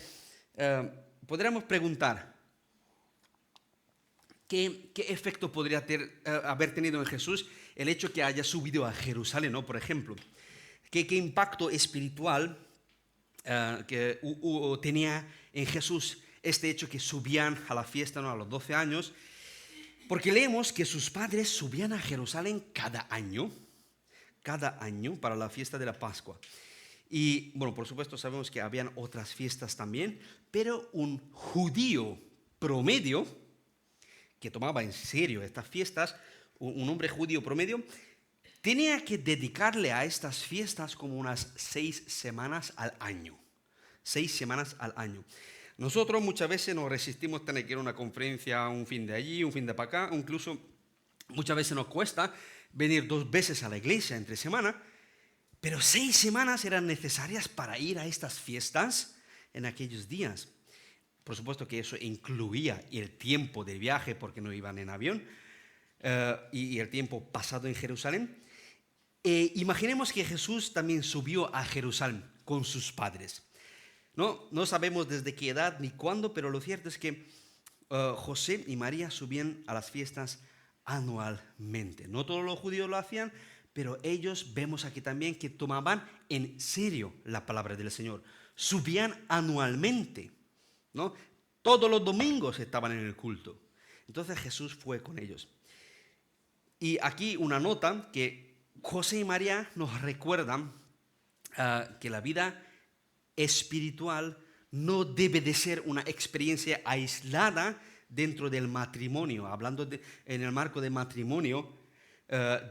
podríamos preguntar, ¿qué efecto podría haber tenido en Jesús el hecho que haya subido a Jerusalén, ¿no? Por ejemplo? ¿Qué impacto espiritual que tenía en Jesús este hecho que subían a la fiesta, ¿no? A los 12 años? Porque leemos que sus padres subían a Jerusalén cada año para la fiesta de la Pascua. Y bueno, por supuesto sabemos que habían otras fiestas también, pero un judío promedio que tomaba en serio estas fiestas, un hombre judío promedio, tenía que dedicarle a estas fiestas como unas 6 semanas al año. 6 semanas al año. Nosotros muchas veces nos resistimos a tener que ir a una conferencia un fin de allí, un fin de para acá, incluso muchas veces nos cuesta venir 2 veces a la iglesia entre semana. Pero 6 semanas eran necesarias para ir a estas fiestas en aquellos días. Por supuesto que eso incluía el tiempo de viaje porque no iban en avión. y el tiempo pasado en Jerusalén. Imaginemos que Jesús también subió a Jerusalén con sus padres. No sabemos desde qué edad ni cuándo, pero lo cierto es que José y María subían a las fiestas anualmente. No todos los judíos lo hacían, pero ellos vemos aquí también que tomaban en serio la palabra del Señor. Subían anualmente, ¿no? Todos los domingos estaban en el culto. Entonces Jesús fue con ellos. Y aquí una nota que José y María nos recuerdan que la vida espiritual no debe de ser una experiencia aislada dentro del matrimonio. Hablando en el marco de matrimonio,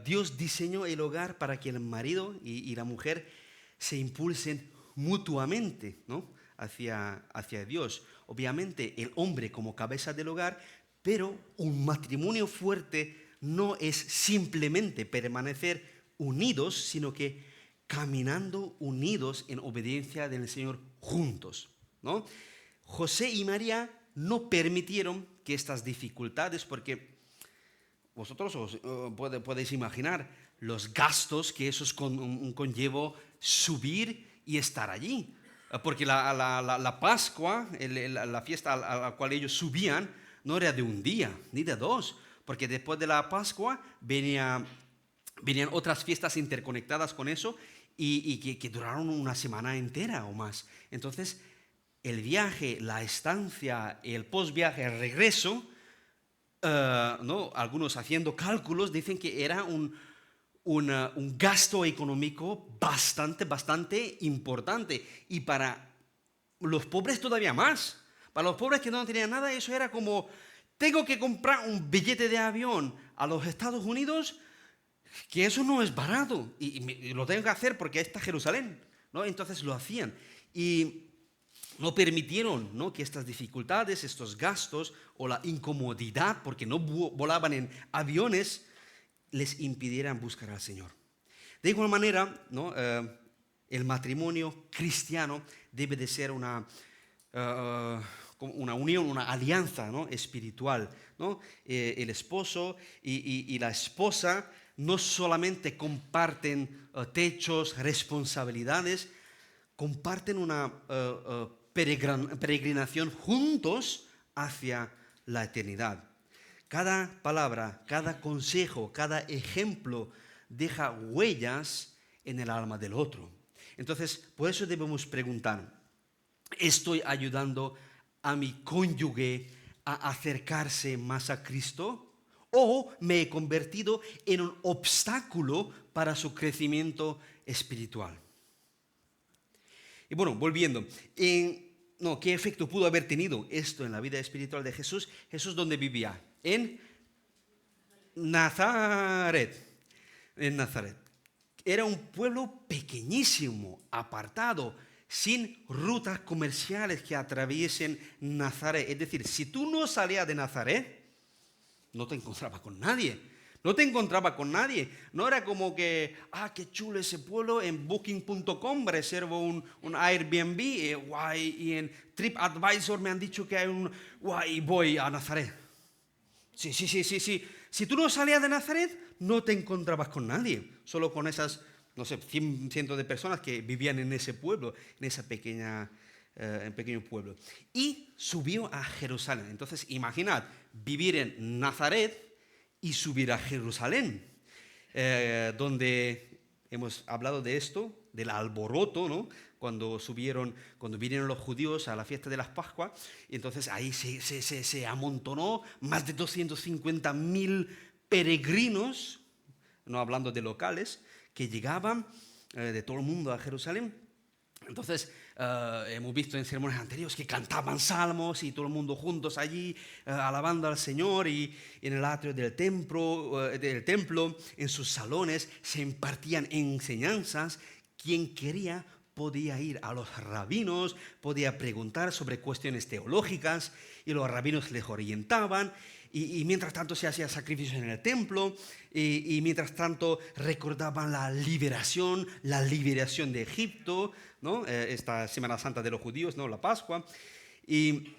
Dios diseñó el hogar para que el marido y la mujer se impulsen mutuamente, ¿no? hacia Dios. Obviamente el hombre como cabeza del hogar, pero un matrimonio fuerte no es simplemente permanecer unidos, sino que caminando unidos en obediencia del Señor juntos, ¿no? José y María no permitieron que estas dificultades, porque vosotros podéis imaginar los gastos que eso conllevó subir y estar allí. Porque la Pascua, la fiesta a la cual ellos subían, no era de un día ni de dos, porque después de la Pascua venían otras fiestas interconectadas con eso y que duraron una semana entera o más. Entonces, el viaje, la estancia, el postviaje, el regreso, ¿no? Algunos haciendo cálculos dicen que era un gasto económico bastante importante. Y para los pobres todavía más. Para los pobres que no tenían nada, eso era como, tengo que comprar un billete de avión a los Estados Unidos, que eso no es barato. Y lo tengo que hacer porque está Jerusalén, ¿no? Entonces lo hacían. Y no permitieron, ¿no?, que estas dificultades, estos gastos o la incomodidad, porque no volaban en aviones, les impidieran buscar al Señor. De igual manera, ¿no?, el matrimonio cristiano debe de ser una unión, una alianza, ¿no?, espiritual, ¿no? El esposo y la esposa no solamente comparten techos, responsabilidades, comparten una peregrinación juntos hacia la eternidad. Cada palabra, cada consejo, cada ejemplo deja huellas en el alma del otro. Entonces, por eso debemos preguntar, ¿estoy ayudando a mi cónyuge a acercarse más a Cristo? ¿O me he convertido en un obstáculo para su crecimiento espiritual? Y bueno, volviendo, ¿qué efecto pudo haber tenido esto en la vida espiritual de Jesús? ¿Jesús dónde vivía? En Nazaret. En Nazaret. Era un pueblo pequeñísimo, apartado, sin rutas comerciales que atraviesen Nazaret. Es decir, si tú no salías de Nazaret, no te encontrabas con nadie. No te encontraba con nadie. No era como que, qué chulo ese pueblo, en Booking.com reservo un Airbnb, y en TripAdvisor me han dicho que hay y voy a Nazaret. Sí. Si tú no salías de Nazaret, no te encontrabas con nadie. Solo con esas, no sé, cientos de personas que vivían en ese pueblo, en ese pequeño pueblo. Y subió a Jerusalén. Entonces, imaginad, vivir en Nazaret y subir a Jerusalén, donde hemos hablado de esto, del alboroto, ¿no? Cuando vinieron los judíos a la fiesta de las Pascuas, y entonces ahí se amontonó más de 250.000 peregrinos, no hablando de locales, que llegaban de todo el mundo a Jerusalén. Entonces, hemos visto en sermones anteriores que cantaban salmos y todo el mundo juntos allí, alabando al Señor, y en el atrio del templo, en sus salones, se impartían enseñanzas. Quien quería podía ir a los rabinos, podía preguntar sobre cuestiones teológicas, y los rabinos les orientaban. Y mientras tanto se hacía sacrificios en el templo, y mientras tanto recordaban la liberación de Egipto, ¿no? Esta Semana Santa de los judíos, ¿no? La Pascua. Y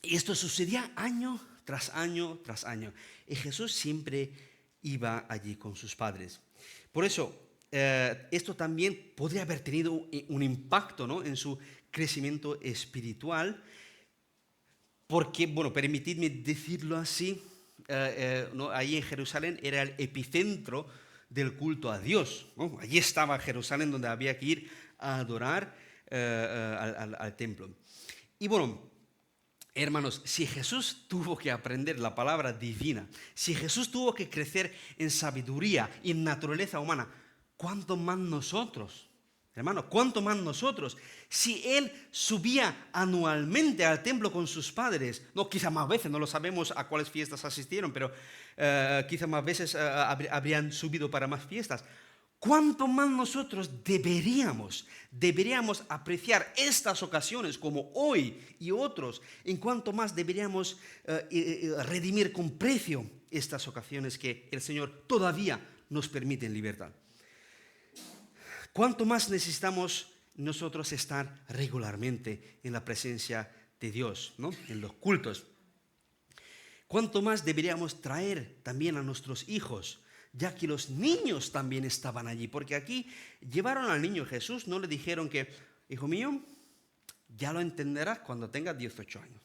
esto sucedía año tras año tras año. Y Jesús siempre iba allí con sus padres. Por eso, esto también podría haber tenido un impacto, ¿no?, en su crecimiento espiritual, porque, bueno, permitidme decirlo así, ¿no?, ahí en Jerusalén era el epicentro del culto a Dios, ¿no? Allí estaba Jerusalén, donde había que ir a adorar al templo. Y bueno, hermanos, si Jesús tuvo que aprender la palabra divina, si Jesús tuvo que crecer en sabiduría y en naturaleza humana, ¿cuánto más nosotros? Hermanos, ¿cuánto más nosotros? Si Él subía anualmente al templo con sus padres, no, quizás más veces, no lo sabemos a cuáles fiestas asistieron, pero quizás más veces habrían subido para más fiestas. ¿Cuánto más nosotros deberíamos apreciar estas ocasiones como hoy y otros? En cuánto más deberíamos redimir con precio estas ocasiones que el Señor todavía nos permite en libertad. ¿Cuánto más necesitamos nosotros estar regularmente en la presencia de Dios, ¿no?, en los cultos? ¿Cuánto más deberíamos traer también a nuestros hijos, ya que los niños también estaban allí? Porque aquí llevaron al niño Jesús, no le dijeron que, hijo mío, ya lo entenderás cuando tengas 18 años.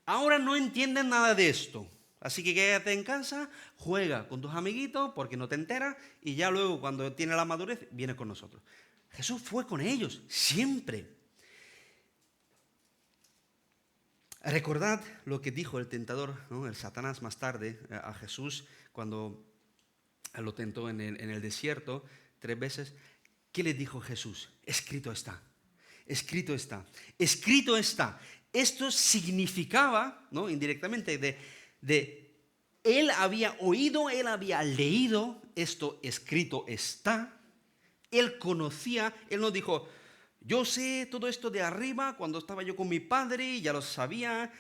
Ahora no entienden nada de esto, así que quédate en casa, juega con tus amiguitos porque no te enteras, y ya luego cuando tiene la madurez viene con nosotros. Jesús fue con ellos siempre. Recordad lo que dijo el tentador, ¿no?, el Satanás, más tarde a Jesús cuando lo tentó en el desierto 3 veces. ¿Qué le dijo Jesús? Escrito está, escrito está, escrito está. Esto significaba, ¿no?, indirectamente, de él había oído, él había leído, esto escrito está. Él conocía, él no dijo, yo sé todo esto de arriba cuando estaba yo con mi padre, ya lo sabía.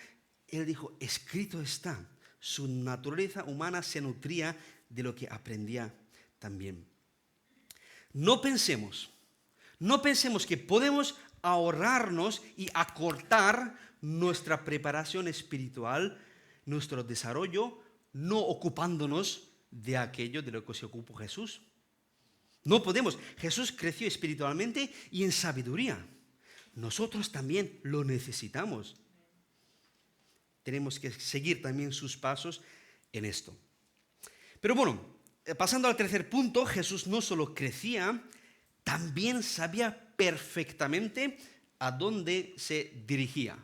Él dijo, escrito está. Su naturaleza humana se nutría de lo que aprendía también. No pensemos que podemos ahorrarnos y acortar nuestra preparación espiritual, nuestro desarrollo, no ocupándonos de aquello de lo que se ocupó Jesús. No podemos. Jesús creció espiritualmente y en sabiduría. Nosotros también lo necesitamos. Tenemos que seguir también sus pasos en esto. Pero bueno, pasando al tercer punto, Jesús no solo crecía, también sabía perfectamente a dónde se dirigía.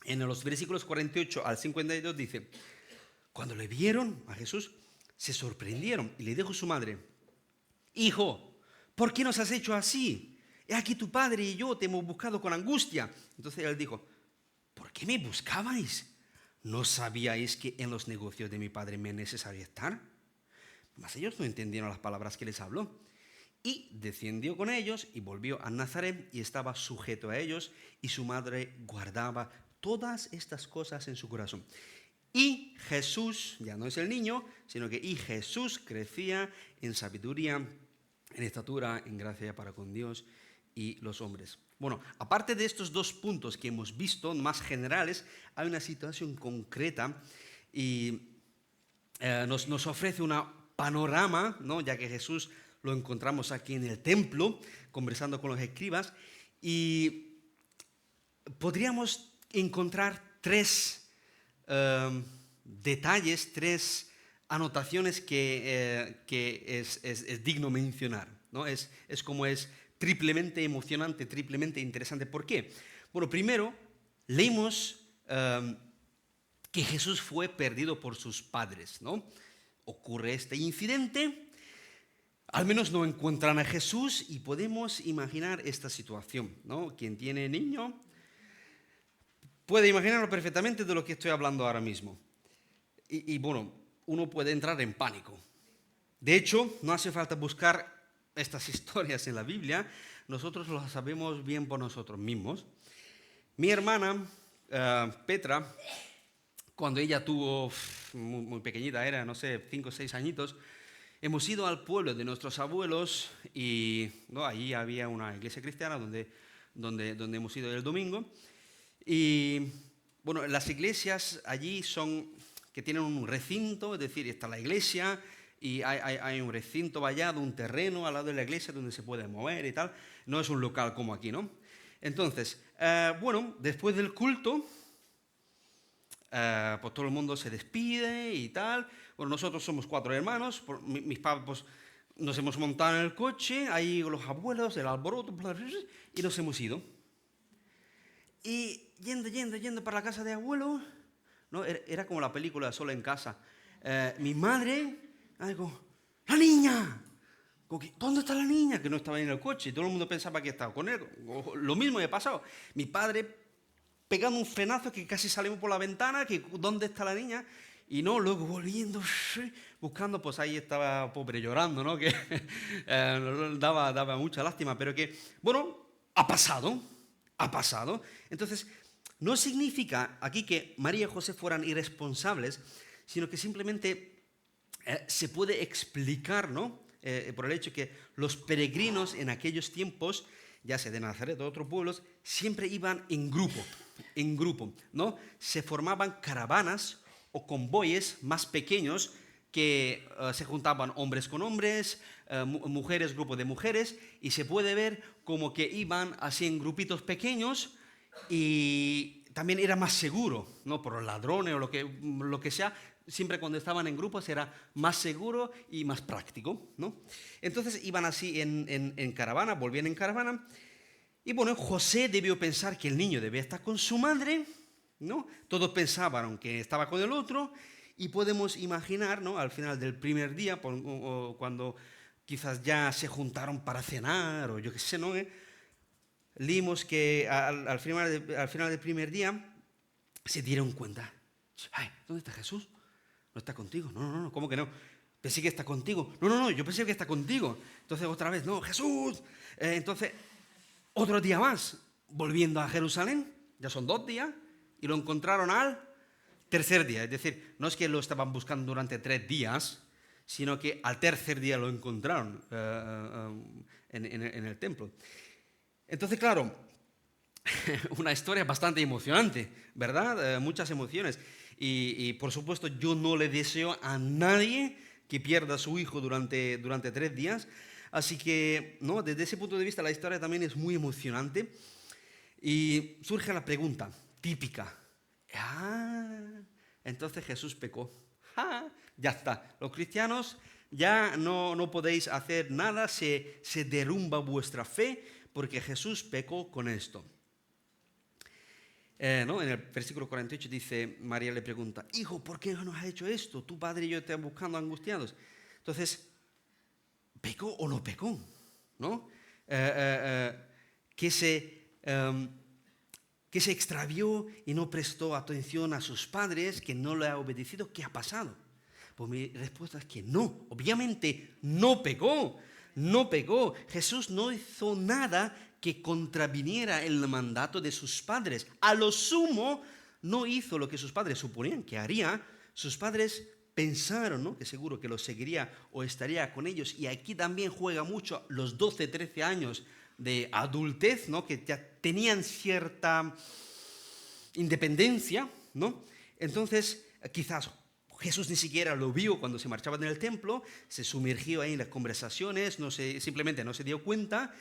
En los versículos 48 al 52 dice, cuando le vieron a Jesús, se sorprendieron y le dijo su madre, hijo, ¿por qué nos has hecho así? He aquí tu padre y yo te hemos buscado con angustia. Entonces él dijo, ¿por qué me buscabais? ¿No sabíais que en los negocios de mi padre me es necesario estar? Mas ellos no entendieron las palabras que les habló. Y descendió con ellos y volvió a Nazaret y estaba sujeto a ellos, y su madre guardaba todas estas cosas en su corazón. Y Jesús, ya no es el niño, sino que y Jesús crecía en sabiduría, en estatura, en gracia para con Dios y los hombres. Bueno, aparte de estos 2 puntos que hemos visto, más generales, hay una situación concreta y nos ofrece un panorama, ¿no?, ya que Jesús lo encontramos aquí en el templo, conversando con los escribas, y podríamos encontrar 3 detalles, 3 anotaciones que es digno mencionar, ¿no? Es como es triplemente emocionante, triplemente interesante. ¿Por qué? Bueno, primero, leímos que Jesús fue perdido por sus padres, ¿no? Ocurre este incidente, al menos no encuentran a Jesús y podemos imaginar esta situación, ¿no? Quien tiene niño puede imaginarlo perfectamente de lo que estoy hablando ahora mismo. Y bueno, uno puede entrar en pánico. De hecho, no hace falta buscar estas historias en la Biblia, nosotros las sabemos bien por nosotros mismos. Mi hermana, Petra, cuando ella tuvo, muy pequeñita era, no sé, 5 o 6 añitos, hemos ido al pueblo de nuestros abuelos y ¿no?, allí había una iglesia cristiana donde hemos ido el domingo. Y Bueno, las iglesias allí son que tienen un recinto, es decir, está la iglesia y hay un recinto vallado, un terreno al lado de la iglesia donde se puede mover y tal. No es un local como aquí, ¿no? Entonces, bueno, después del culto, pues todo el mundo se despide y tal. Bueno, nosotros somos 4 hermanos, mis padres, pues nos hemos montado en el coche, ahí con los abuelos, el alboroto, y nos hemos ido. Y yendo para la casa de abuelo, ¿no? Era como la película Solo en casa. Mi madre, algo, ¡la niña! ¿Dónde está la niña? Que no estaba en el coche. Todo el mundo pensaba que estaba con él. Lo mismo me ha pasado. Mi padre pegando un frenazo que casi salimos por la ventana, que ¿dónde está la niña? Y no, luego volviendo, buscando, pues ahí estaba pobre llorando, ¿no? Que daba mucha lástima, pero que, bueno, ha pasado. Entonces, no significa aquí que María y José fueran irresponsables, sino que simplemente se puede explicar, ¿no? Por el hecho que los peregrinos en aquellos tiempos, ya sea de Nazaret o de otros pueblos, siempre iban en grupo, ¿no? Se formaban caravanas o convoyes más pequeños que se juntaban hombres con hombres, mujeres, grupo de mujeres, y se puede ver como que iban así en grupitos pequeños y también era más seguro, ¿no? Por los ladrones o lo que sea, siempre cuando estaban en grupos era más seguro y más práctico, ¿no? Entonces iban así en caravana, volvían en caravana, y bueno, José debió pensar que el niño debía estar con su madre, ¿no? Todos pensaban que estaba con el otro, y podemos imaginar, ¿no? Al final del primer día, o cuando quizás ya se juntaron para cenar, o yo qué sé, ¿no? Leímos que al final del primer día se dieron cuenta. Ay, ¿dónde está Jesús? ¿No está contigo? No, ¿cómo que no? Pensé que está contigo. No, yo pensé que está contigo. Entonces otra vez, no, Jesús. Entonces, otro día más, volviendo a Jerusalén, ya son 2 días, y lo encontraron al tercer día. Es decir, no es que lo estaban buscando durante 3 días, sino que al tercer día lo encontraron en el templo. Entonces, claro, una historia bastante emocionante, ¿verdad? Muchas emociones. Y por supuesto, yo no le deseo a nadie que pierda a su hijo durante 3 días. Así que, ¿no? Desde ese punto de vista, la historia también es muy emocionante. Y surge la pregunta típica. Entonces Jesús pecó. Ya está. Los cristianos ya no podéis hacer nada, se derrumba vuestra fe porque Jesús pecó con esto. ¿No? En el versículo 48 dice, María le pregunta, hijo, ¿por qué nos has hecho esto? Tu padre y yo te estamos buscando angustiados. Entonces, ¿pecó o no pecó? ¿No? Que se extravió y no prestó atención a sus padres, que no le ha obedecido. ¿Qué ha pasado? Pues mi respuesta es que no, obviamente no pecó. Jesús no hizo nada que contraviniera el mandato de sus padres. A lo sumo, no hizo lo que sus padres suponían que haría. Sus padres pensaron, ¿no?, que seguro que los seguiría o estaría con ellos. Y aquí también juega mucho los 12, 13 años de adultez, ¿no?, que ya tenían cierta independencia, ¿no? Entonces, quizás Jesús ni siquiera lo vio cuando se marchaba del templo, se sumergió ahí en las conversaciones, simplemente no se dio cuenta.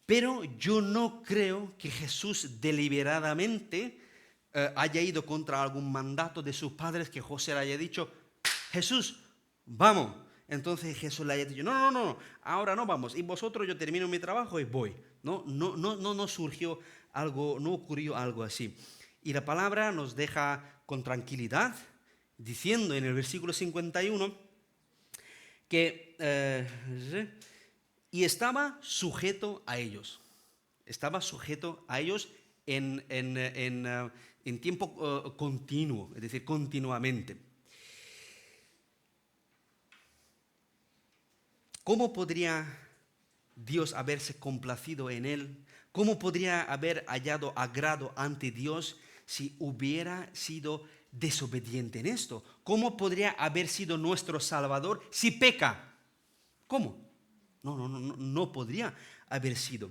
Pero yo no creo que Jesús deliberadamente haya ido contra algún mandato de sus padres, que José le haya dicho, Jesús, vamos. Entonces Jesús le haya dicho, no, ahora no vamos. Y vosotros, yo termino mi trabajo y voy. No surgió algo, no ocurrió algo así. Y la palabra nos deja con tranquilidad, diciendo en el versículo 51 que... y estaba sujeto a ellos. Estaba sujeto a ellos en tiempo continuo, es decir, continuamente. ¿Cómo podría Dios haberse complacido en él? ¿Cómo podría haber hallado agrado ante Dios si hubiera sido desobediente en esto? ¿Cómo podría haber sido nuestro Salvador si peca? ¿Cómo? No podría haber sido.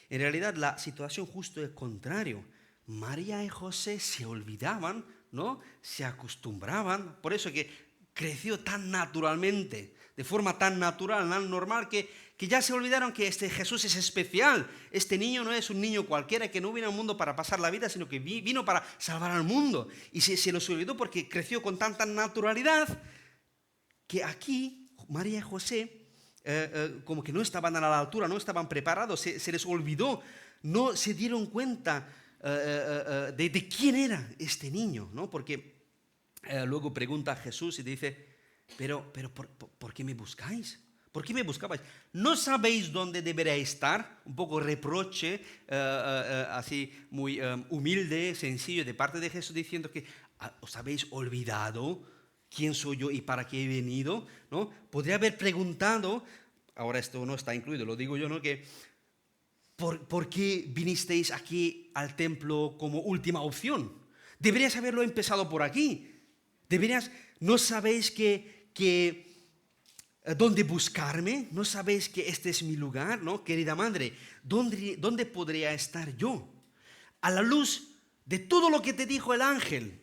En realidad la situación justo es contrario. María y José se olvidaban, ¿no? Se acostumbraban, por eso que creció tan naturalmente, de forma tan natural, tan normal, que ya se olvidaron que este Jesús es especial. Este niño no es un niño cualquiera que no vino al mundo para pasar la vida, sino que vino para salvar al mundo. Y se los olvidó porque creció con tanta naturalidad que aquí María y José como que no estaban a la altura, no estaban preparados, se les olvidó, no se dieron cuenta de quién era este niño, ¿no? Porque luego pregunta a Jesús y dice, pero ¿por qué me buscáis? ¿Por qué me buscabais? ¿No sabéis dónde debería estar? Un poco reproche, así muy humilde, sencillo, de parte de Jesús, diciendo que os habéis olvidado quién soy yo y para qué he venido, ¿no? Podría haber preguntado, ahora esto no está incluido, lo digo yo, ¿no? Que ¿por qué vinisteis aquí al templo como última opción? Deberías haberlo empezado por aquí. ¿No sabéis dónde buscarme? ¿No sabéis que este es mi lugar? ¿No? Querida madre, ¿dónde podría estar yo? A la luz de todo lo que te dijo el ángel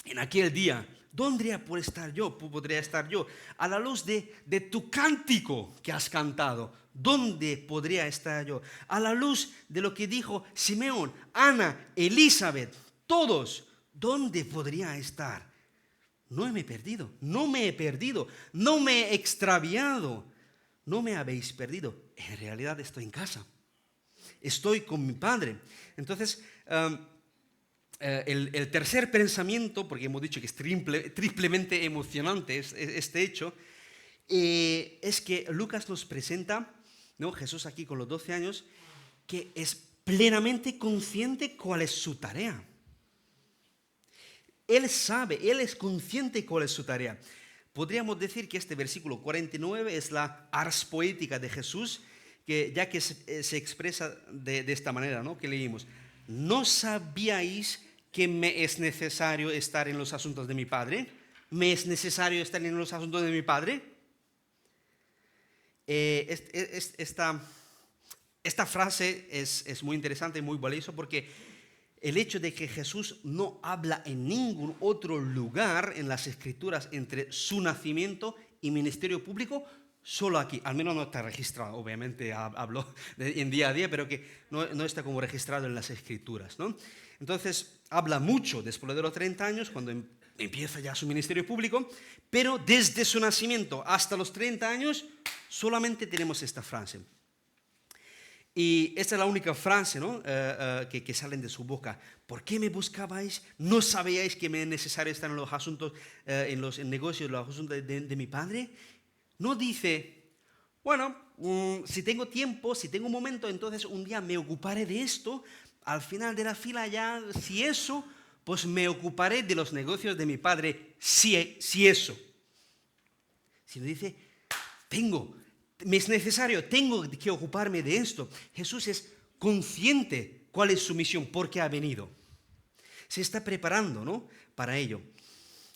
en aquel día, ¿dónde podría estar yo? A la luz de tu cántico que has cantado, ¿dónde podría estar yo? A la luz de lo que dijo Simeón, Ana, Elizabeth, todos, ¿dónde podría estar? No me he perdido, no me he extraviado, no me habéis perdido. En realidad estoy en casa, estoy con mi Padre. Entonces, el tercer pensamiento, porque hemos dicho que es triplemente emocionante este hecho, es que Lucas nos presenta, ¿no? Jesús aquí con los 12 años, que es plenamente consciente cuál es su tarea. Él sabe, él es consciente cuál es su tarea. Podríamos decir que este versículo 49 es la ars poética de Jesús, ya que se expresa de esta manera, ¿no? Que leímos, ¿no sabíais que me es necesario estar en los asuntos de mi Padre? ¿Me es necesario estar en los asuntos de mi Padre? Esta frase es muy interesante y muy valiosa porque el hecho de que Jesús no habla en ningún otro lugar en las Escrituras entre su nacimiento y ministerio público, solo aquí, al menos no está registrado, obviamente hablo en día a día, pero que no está como registrado en las Escrituras, ¿no? Entonces, habla mucho después de los 30 años, cuando empieza ya su ministerio público, pero desde su nacimiento hasta los 30 años, solamente tenemos esta frase. Y esta es la única frase, ¿no? que salen de su boca. ¿Por qué me buscabais? ¿No sabíais que me es necesario estar en los asuntos, en los negocios, en los asuntos de mi Padre? No dice, bueno, si tengo tiempo, si tengo un momento, entonces un día me ocuparé de esto. Al final de la fila ya, si eso, pues me ocuparé de los negocios de mi Padre, si eso. Sino dice, me es necesario, tengo que ocuparme de esto. Jesús es consciente cuál es su misión, por qué ha venido. Se está preparando, ¿no? Para ello.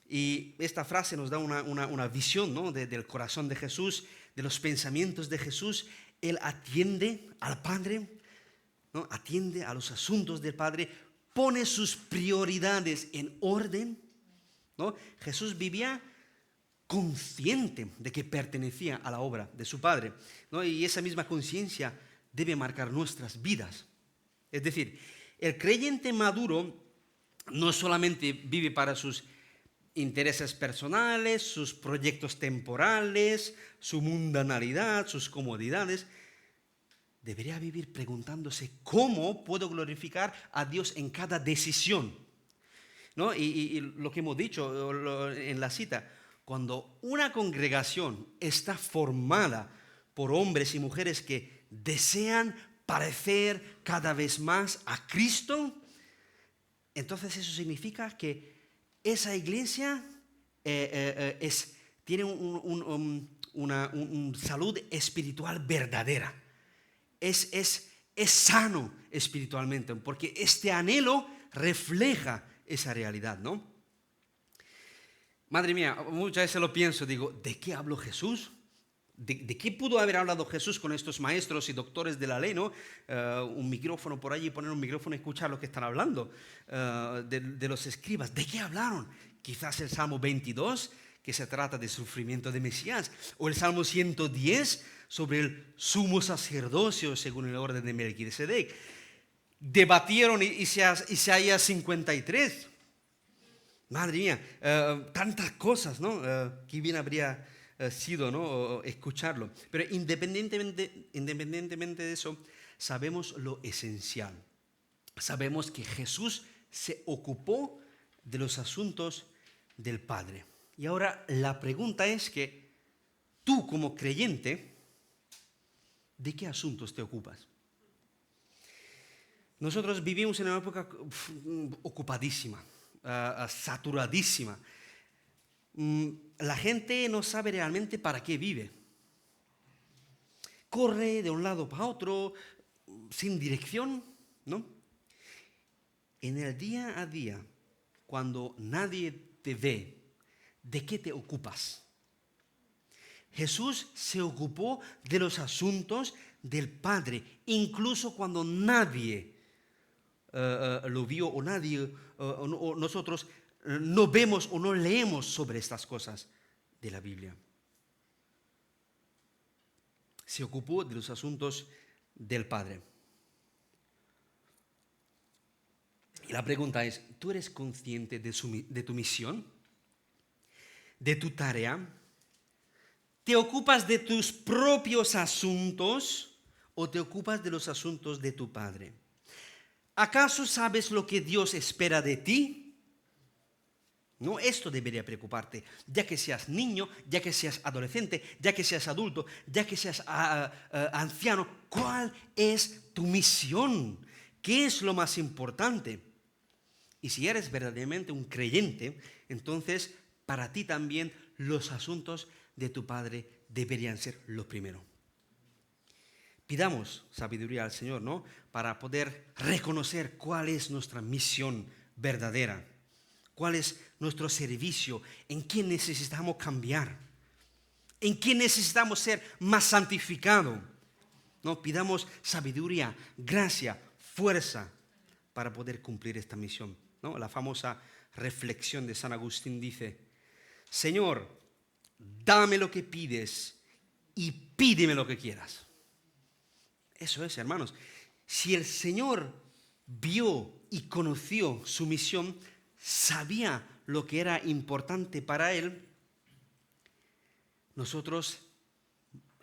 Y esta frase nos da una visión, ¿no? del corazón de Jesús, de los pensamientos de Jesús. Él atiende al Padre, ¿no? Atiende a los asuntos del Padre, pone sus prioridades en orden, ¿no? Jesús vivía consciente de que pertenecía a la obra de su Padre, ¿no? Y esa misma conciencia debe marcar nuestras vidas. Es decir, el creyente maduro no solamente vive para sus intereses personales, sus proyectos temporales, su mundanalidad, sus comodidades. Debería vivir preguntándose cómo puedo glorificar a Dios en cada decisión, ¿no? Y lo que hemos dicho en la cita, cuando una congregación está formada por hombres y mujeres que desean parecer cada vez más a Cristo, entonces eso significa que esa iglesia tiene una salud espiritual verdadera. Es sano espiritualmente, porque este anhelo refleja esa realidad, ¿no? Madre mía, muchas veces lo pienso, digo, ¿de qué habló Jesús? ¿De qué pudo haber hablado Jesús con estos maestros y doctores de la ley, ¿no? Un micrófono por allí, poner un micrófono y escuchar lo que están hablando. De los escribas, ¿de qué hablaron? Quizás el Salmo 22, que se trata de sufrimiento de Mesías, o el Salmo 110 sobre el sumo sacerdocio según el orden de Melquisedec. Debatieron Isaías 53. Madre mía, tantas cosas, ¿no? Que bien habría sido, ¿no? Escucharlo. Pero independientemente de eso, sabemos lo esencial. Sabemos que Jesús se ocupó de los asuntos del Padre. Y ahora la pregunta es que tú como creyente, ¿de qué asuntos te ocupas? Nosotros vivimos en una época ocupadísima, saturadísima. La gente no sabe realmente para qué vive. Corre de un lado para otro, sin dirección, ¿no? En el día a día, cuando nadie te ve, ¿de qué te ocupas? Jesús se ocupó de los asuntos del Padre, incluso cuando nadie lo vio o nadie, o nosotros no vemos o no leemos sobre estas cosas de la Biblia. Se ocupó de los asuntos del Padre. Y la pregunta es, ¿tú eres consciente de tu misión? ¿De tu tarea? ¿Te ocupas de tus propios asuntos o te ocupas de los asuntos de tu Padre? ¿Acaso sabes lo que Dios espera de ti? No, esto debería preocuparte, ya que seas niño, ya que seas adolescente, ya que seas adulto, ya que seas anciano. ¿Cuál es tu misión? ¿Qué es lo más importante? Y si eres verdaderamente un creyente, entonces para ti también los asuntos de tu Padre deberían ser lo primero. Pidamos sabiduría al Señor, ¿no? Para poder reconocer cuál es nuestra misión verdadera. ¿Cuál es nuestro servicio? ¿En qué necesitamos cambiar? ¿En qué necesitamos ser más santificados? ¿No? Pidamos sabiduría, gracia, fuerza para poder cumplir esta misión, ¿no? La famosa reflexión de San Agustín dice: Señor, dame lo que pides y pídeme lo que quieras. Eso es, hermanos. Si el Señor vio y conoció su misión, sabía lo que era importante para Él, nosotros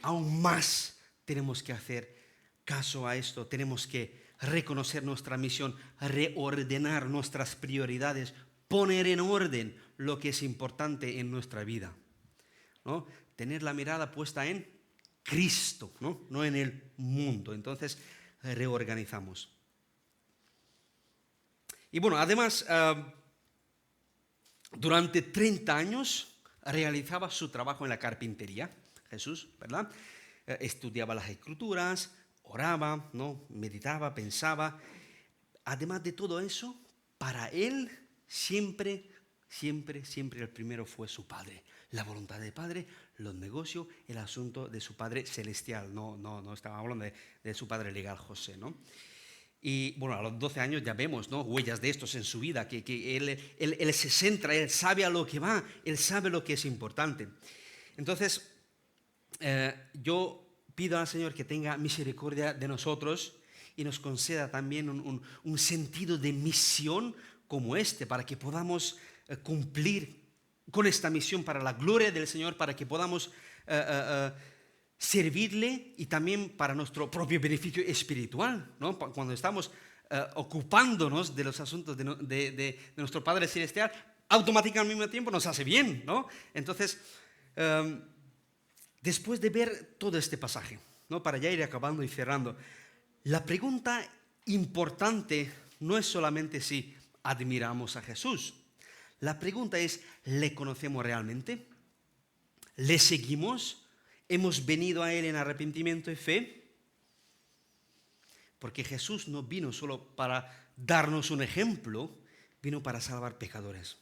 aún más tenemos que hacer caso a esto. Tenemos que reconocer nuestra misión, reordenar nuestras prioridades, poner en orden lo que es importante en nuestra vida, ¿no? Tener la mirada puesta en Cristo, no en el mundo. Entonces reorganizamos. Y bueno, además, durante 30 años realizaba su trabajo en la carpintería, Jesús, ¿verdad? Estudiaba las Escrituras, oraba, ¿no? Meditaba, pensaba. Además de todo eso, para él siempre el primero fue su Padre. La voluntad del Padre, los negocios, el asunto de su Padre celestial. No estaba hablando de su Padre legal, José, ¿no? Y bueno, a los 12 años ya vemos, ¿no? Huellas de estos en su vida, que él se centra, él sabe a lo que va, él sabe lo que es importante. Entonces, yo pido al Señor que tenga misericordia de nosotros y nos conceda también un sentido de misión como este, para que podamos cumplir con esta misión para la gloria del Señor, para que podamos servirle y también para nuestro propio beneficio espiritual, ¿no? Cuando estamos ocupándonos de los asuntos de nuestro Padre Celestial, automáticamente al mismo tiempo nos hace bien, ¿no? Entonces, después de ver todo este pasaje, ¿no? Para ya ir acabando y cerrando, la pregunta importante no es solamente si admiramos a Jesús. La pregunta es, ¿le conocemos realmente? ¿Le seguimos? ¿Hemos venido a Él en arrepentimiento y fe? Porque Jesús no vino solo para darnos un ejemplo, vino para salvar pecadores.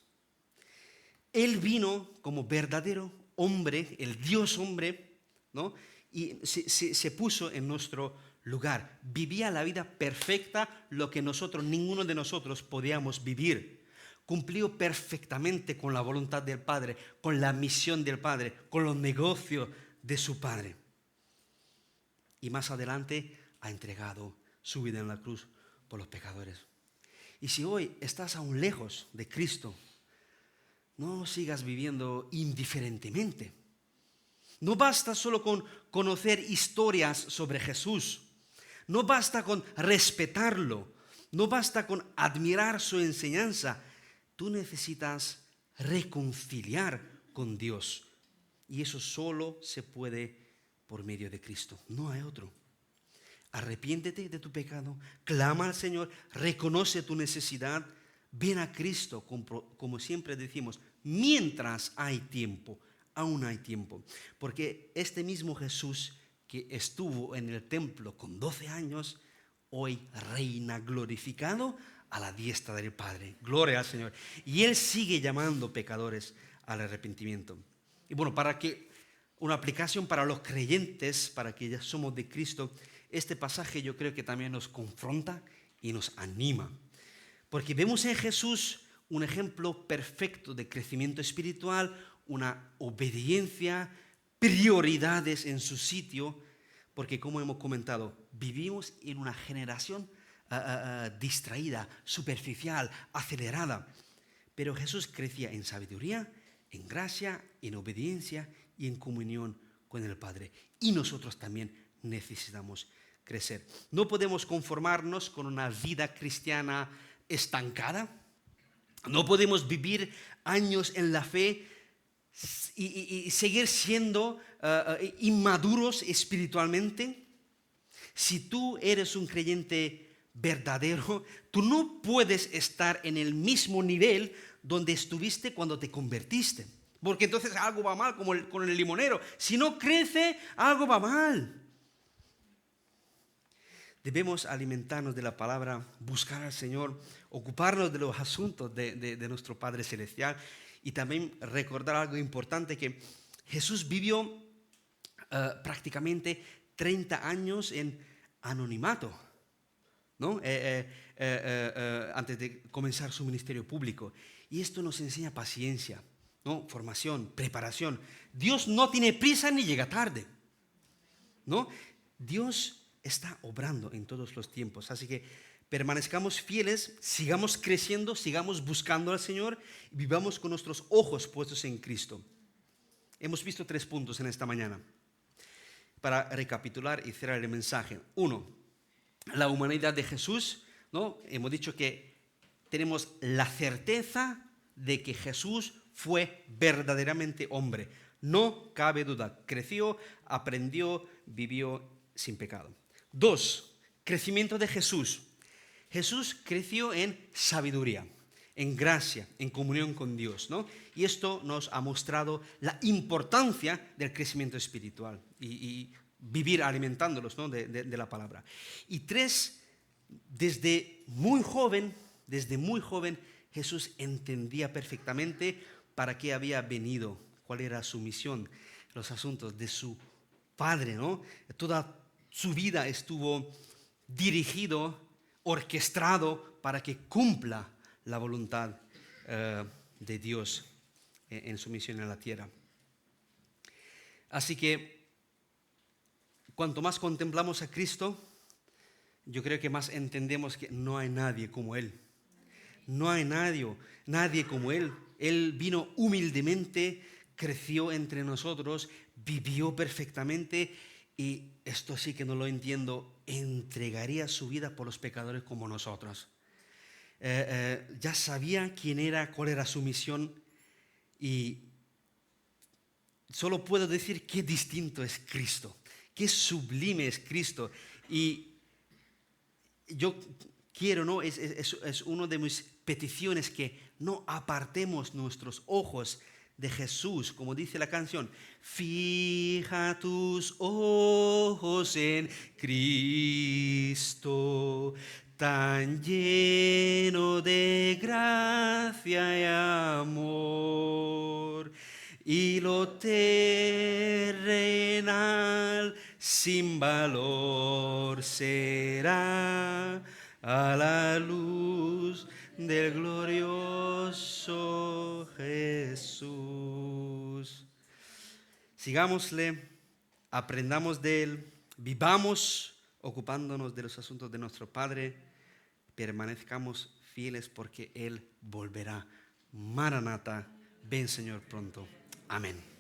Él vino como verdadero hombre, el Dios hombre, ¿no? Y se puso en nuestro lugar. Vivía la vida perfecta, lo que ninguno de nosotros podíamos vivir. Cumplió perfectamente con la voluntad del Padre, con la misión del Padre, con los negocios de su Padre. Y más adelante ha entregado su vida en la cruz por los pecadores. Y si hoy estás aún lejos de Cristo, no sigas viviendo indiferentemente. No basta solo con conocer historias sobre Jesús. No basta con respetarlo. No basta con admirar su enseñanza. Tú necesitas reconciliar con Dios. Y eso solo se puede por medio de Cristo. No hay otro. Arrepiéntete de tu pecado, clama al Señor, reconoce tu necesidad, ven a Cristo, como siempre decimos, mientras hay tiempo, aún hay tiempo. Porque este mismo Jesús que estuvo en el templo con 12 años, hoy reina glorificado a la diestra del Padre. Gloria al Señor. Y Él sigue llamando pecadores al arrepentimiento. Y bueno, una aplicación para los creyentes, para que ya somos de Cristo, este pasaje yo creo que también nos confronta y nos anima. Porque vemos en Jesús un ejemplo perfecto de crecimiento espiritual, una obediencia, prioridades en su sitio, porque como hemos comentado, vivimos en una generación distraída, superficial, acelerada. Pero Jesús crecía en sabiduría, en gracia, en obediencia y en comunión con el Padre. Y nosotros también necesitamos crecer. No podemos conformarnos con una vida cristiana estancada. No podemos vivir años en la fe y seguir siendo inmaduros espiritualmente. Si tú eres un creyente verdadero, tú no puedes estar en el mismo nivel donde estuviste cuando te convertiste. Porque entonces algo va mal, como con el limonero. Si no crece, algo va mal. Debemos alimentarnos de la palabra, buscar al Señor, ocuparnos de los asuntos de nuestro Padre Celestial y también recordar algo importante, que Jesús vivió prácticamente 30 años en anonimato, ¿no? Antes de comenzar su ministerio público. Y esto nos enseña paciencia, ¿no? Formación, preparación. Dios no tiene prisa ni llega tarde, ¿no? Dios está obrando en todos los tiempos, así que permanezcamos fieles, sigamos creciendo, sigamos buscando al Señor y vivamos con nuestros ojos puestos en Cristo. Hemos visto 3 puntos en esta mañana para recapitular y cerrar el mensaje. 1, la humanidad de Jesús, ¿no? Hemos dicho que tenemos la certeza de que Jesús fue verdaderamente hombre. No cabe duda. Creció, aprendió, vivió sin pecado. 2, crecimiento de Jesús. Jesús creció en sabiduría, en gracia, en comunión con Dios, ¿no? Y esto nos ha mostrado la importancia del crecimiento espiritual y vivir alimentándolos, ¿no? de la palabra. Y 3, desde muy joven, Jesús entendía perfectamente para qué había venido, cuál era su misión, los asuntos de su Padre, ¿no? Toda su vida estuvo dirigido, orquestado para que cumpla la voluntad de Dios en su misión en la tierra. Así que cuanto más contemplamos a Cristo, yo creo que más entendemos que no hay nadie como Él. No hay nadie como Él. Él vino humildemente, creció entre nosotros, vivió perfectamente. Y esto sí que no lo entiendo, entregaría su vida por los pecadores como nosotros. Ya sabía quién era, cuál era su misión, y solo puedo decir qué distinto es Cristo, qué sublime es Cristo. Y yo quiero, ¿no? Es una de mis peticiones, que no apartemos nuestros ojos de Jesús, como dice la canción. Fija tus ojos en Cristo, tan lleno de gracia y amor. y lo terrenal sin valor será a la luz del glorioso Jesús. Sigámosle, aprendamos de Él, vivamos ocupándonos de los asuntos de nuestro Padre, permanezcamos fieles porque Él volverá. Maranata, ven Señor pronto. Amén.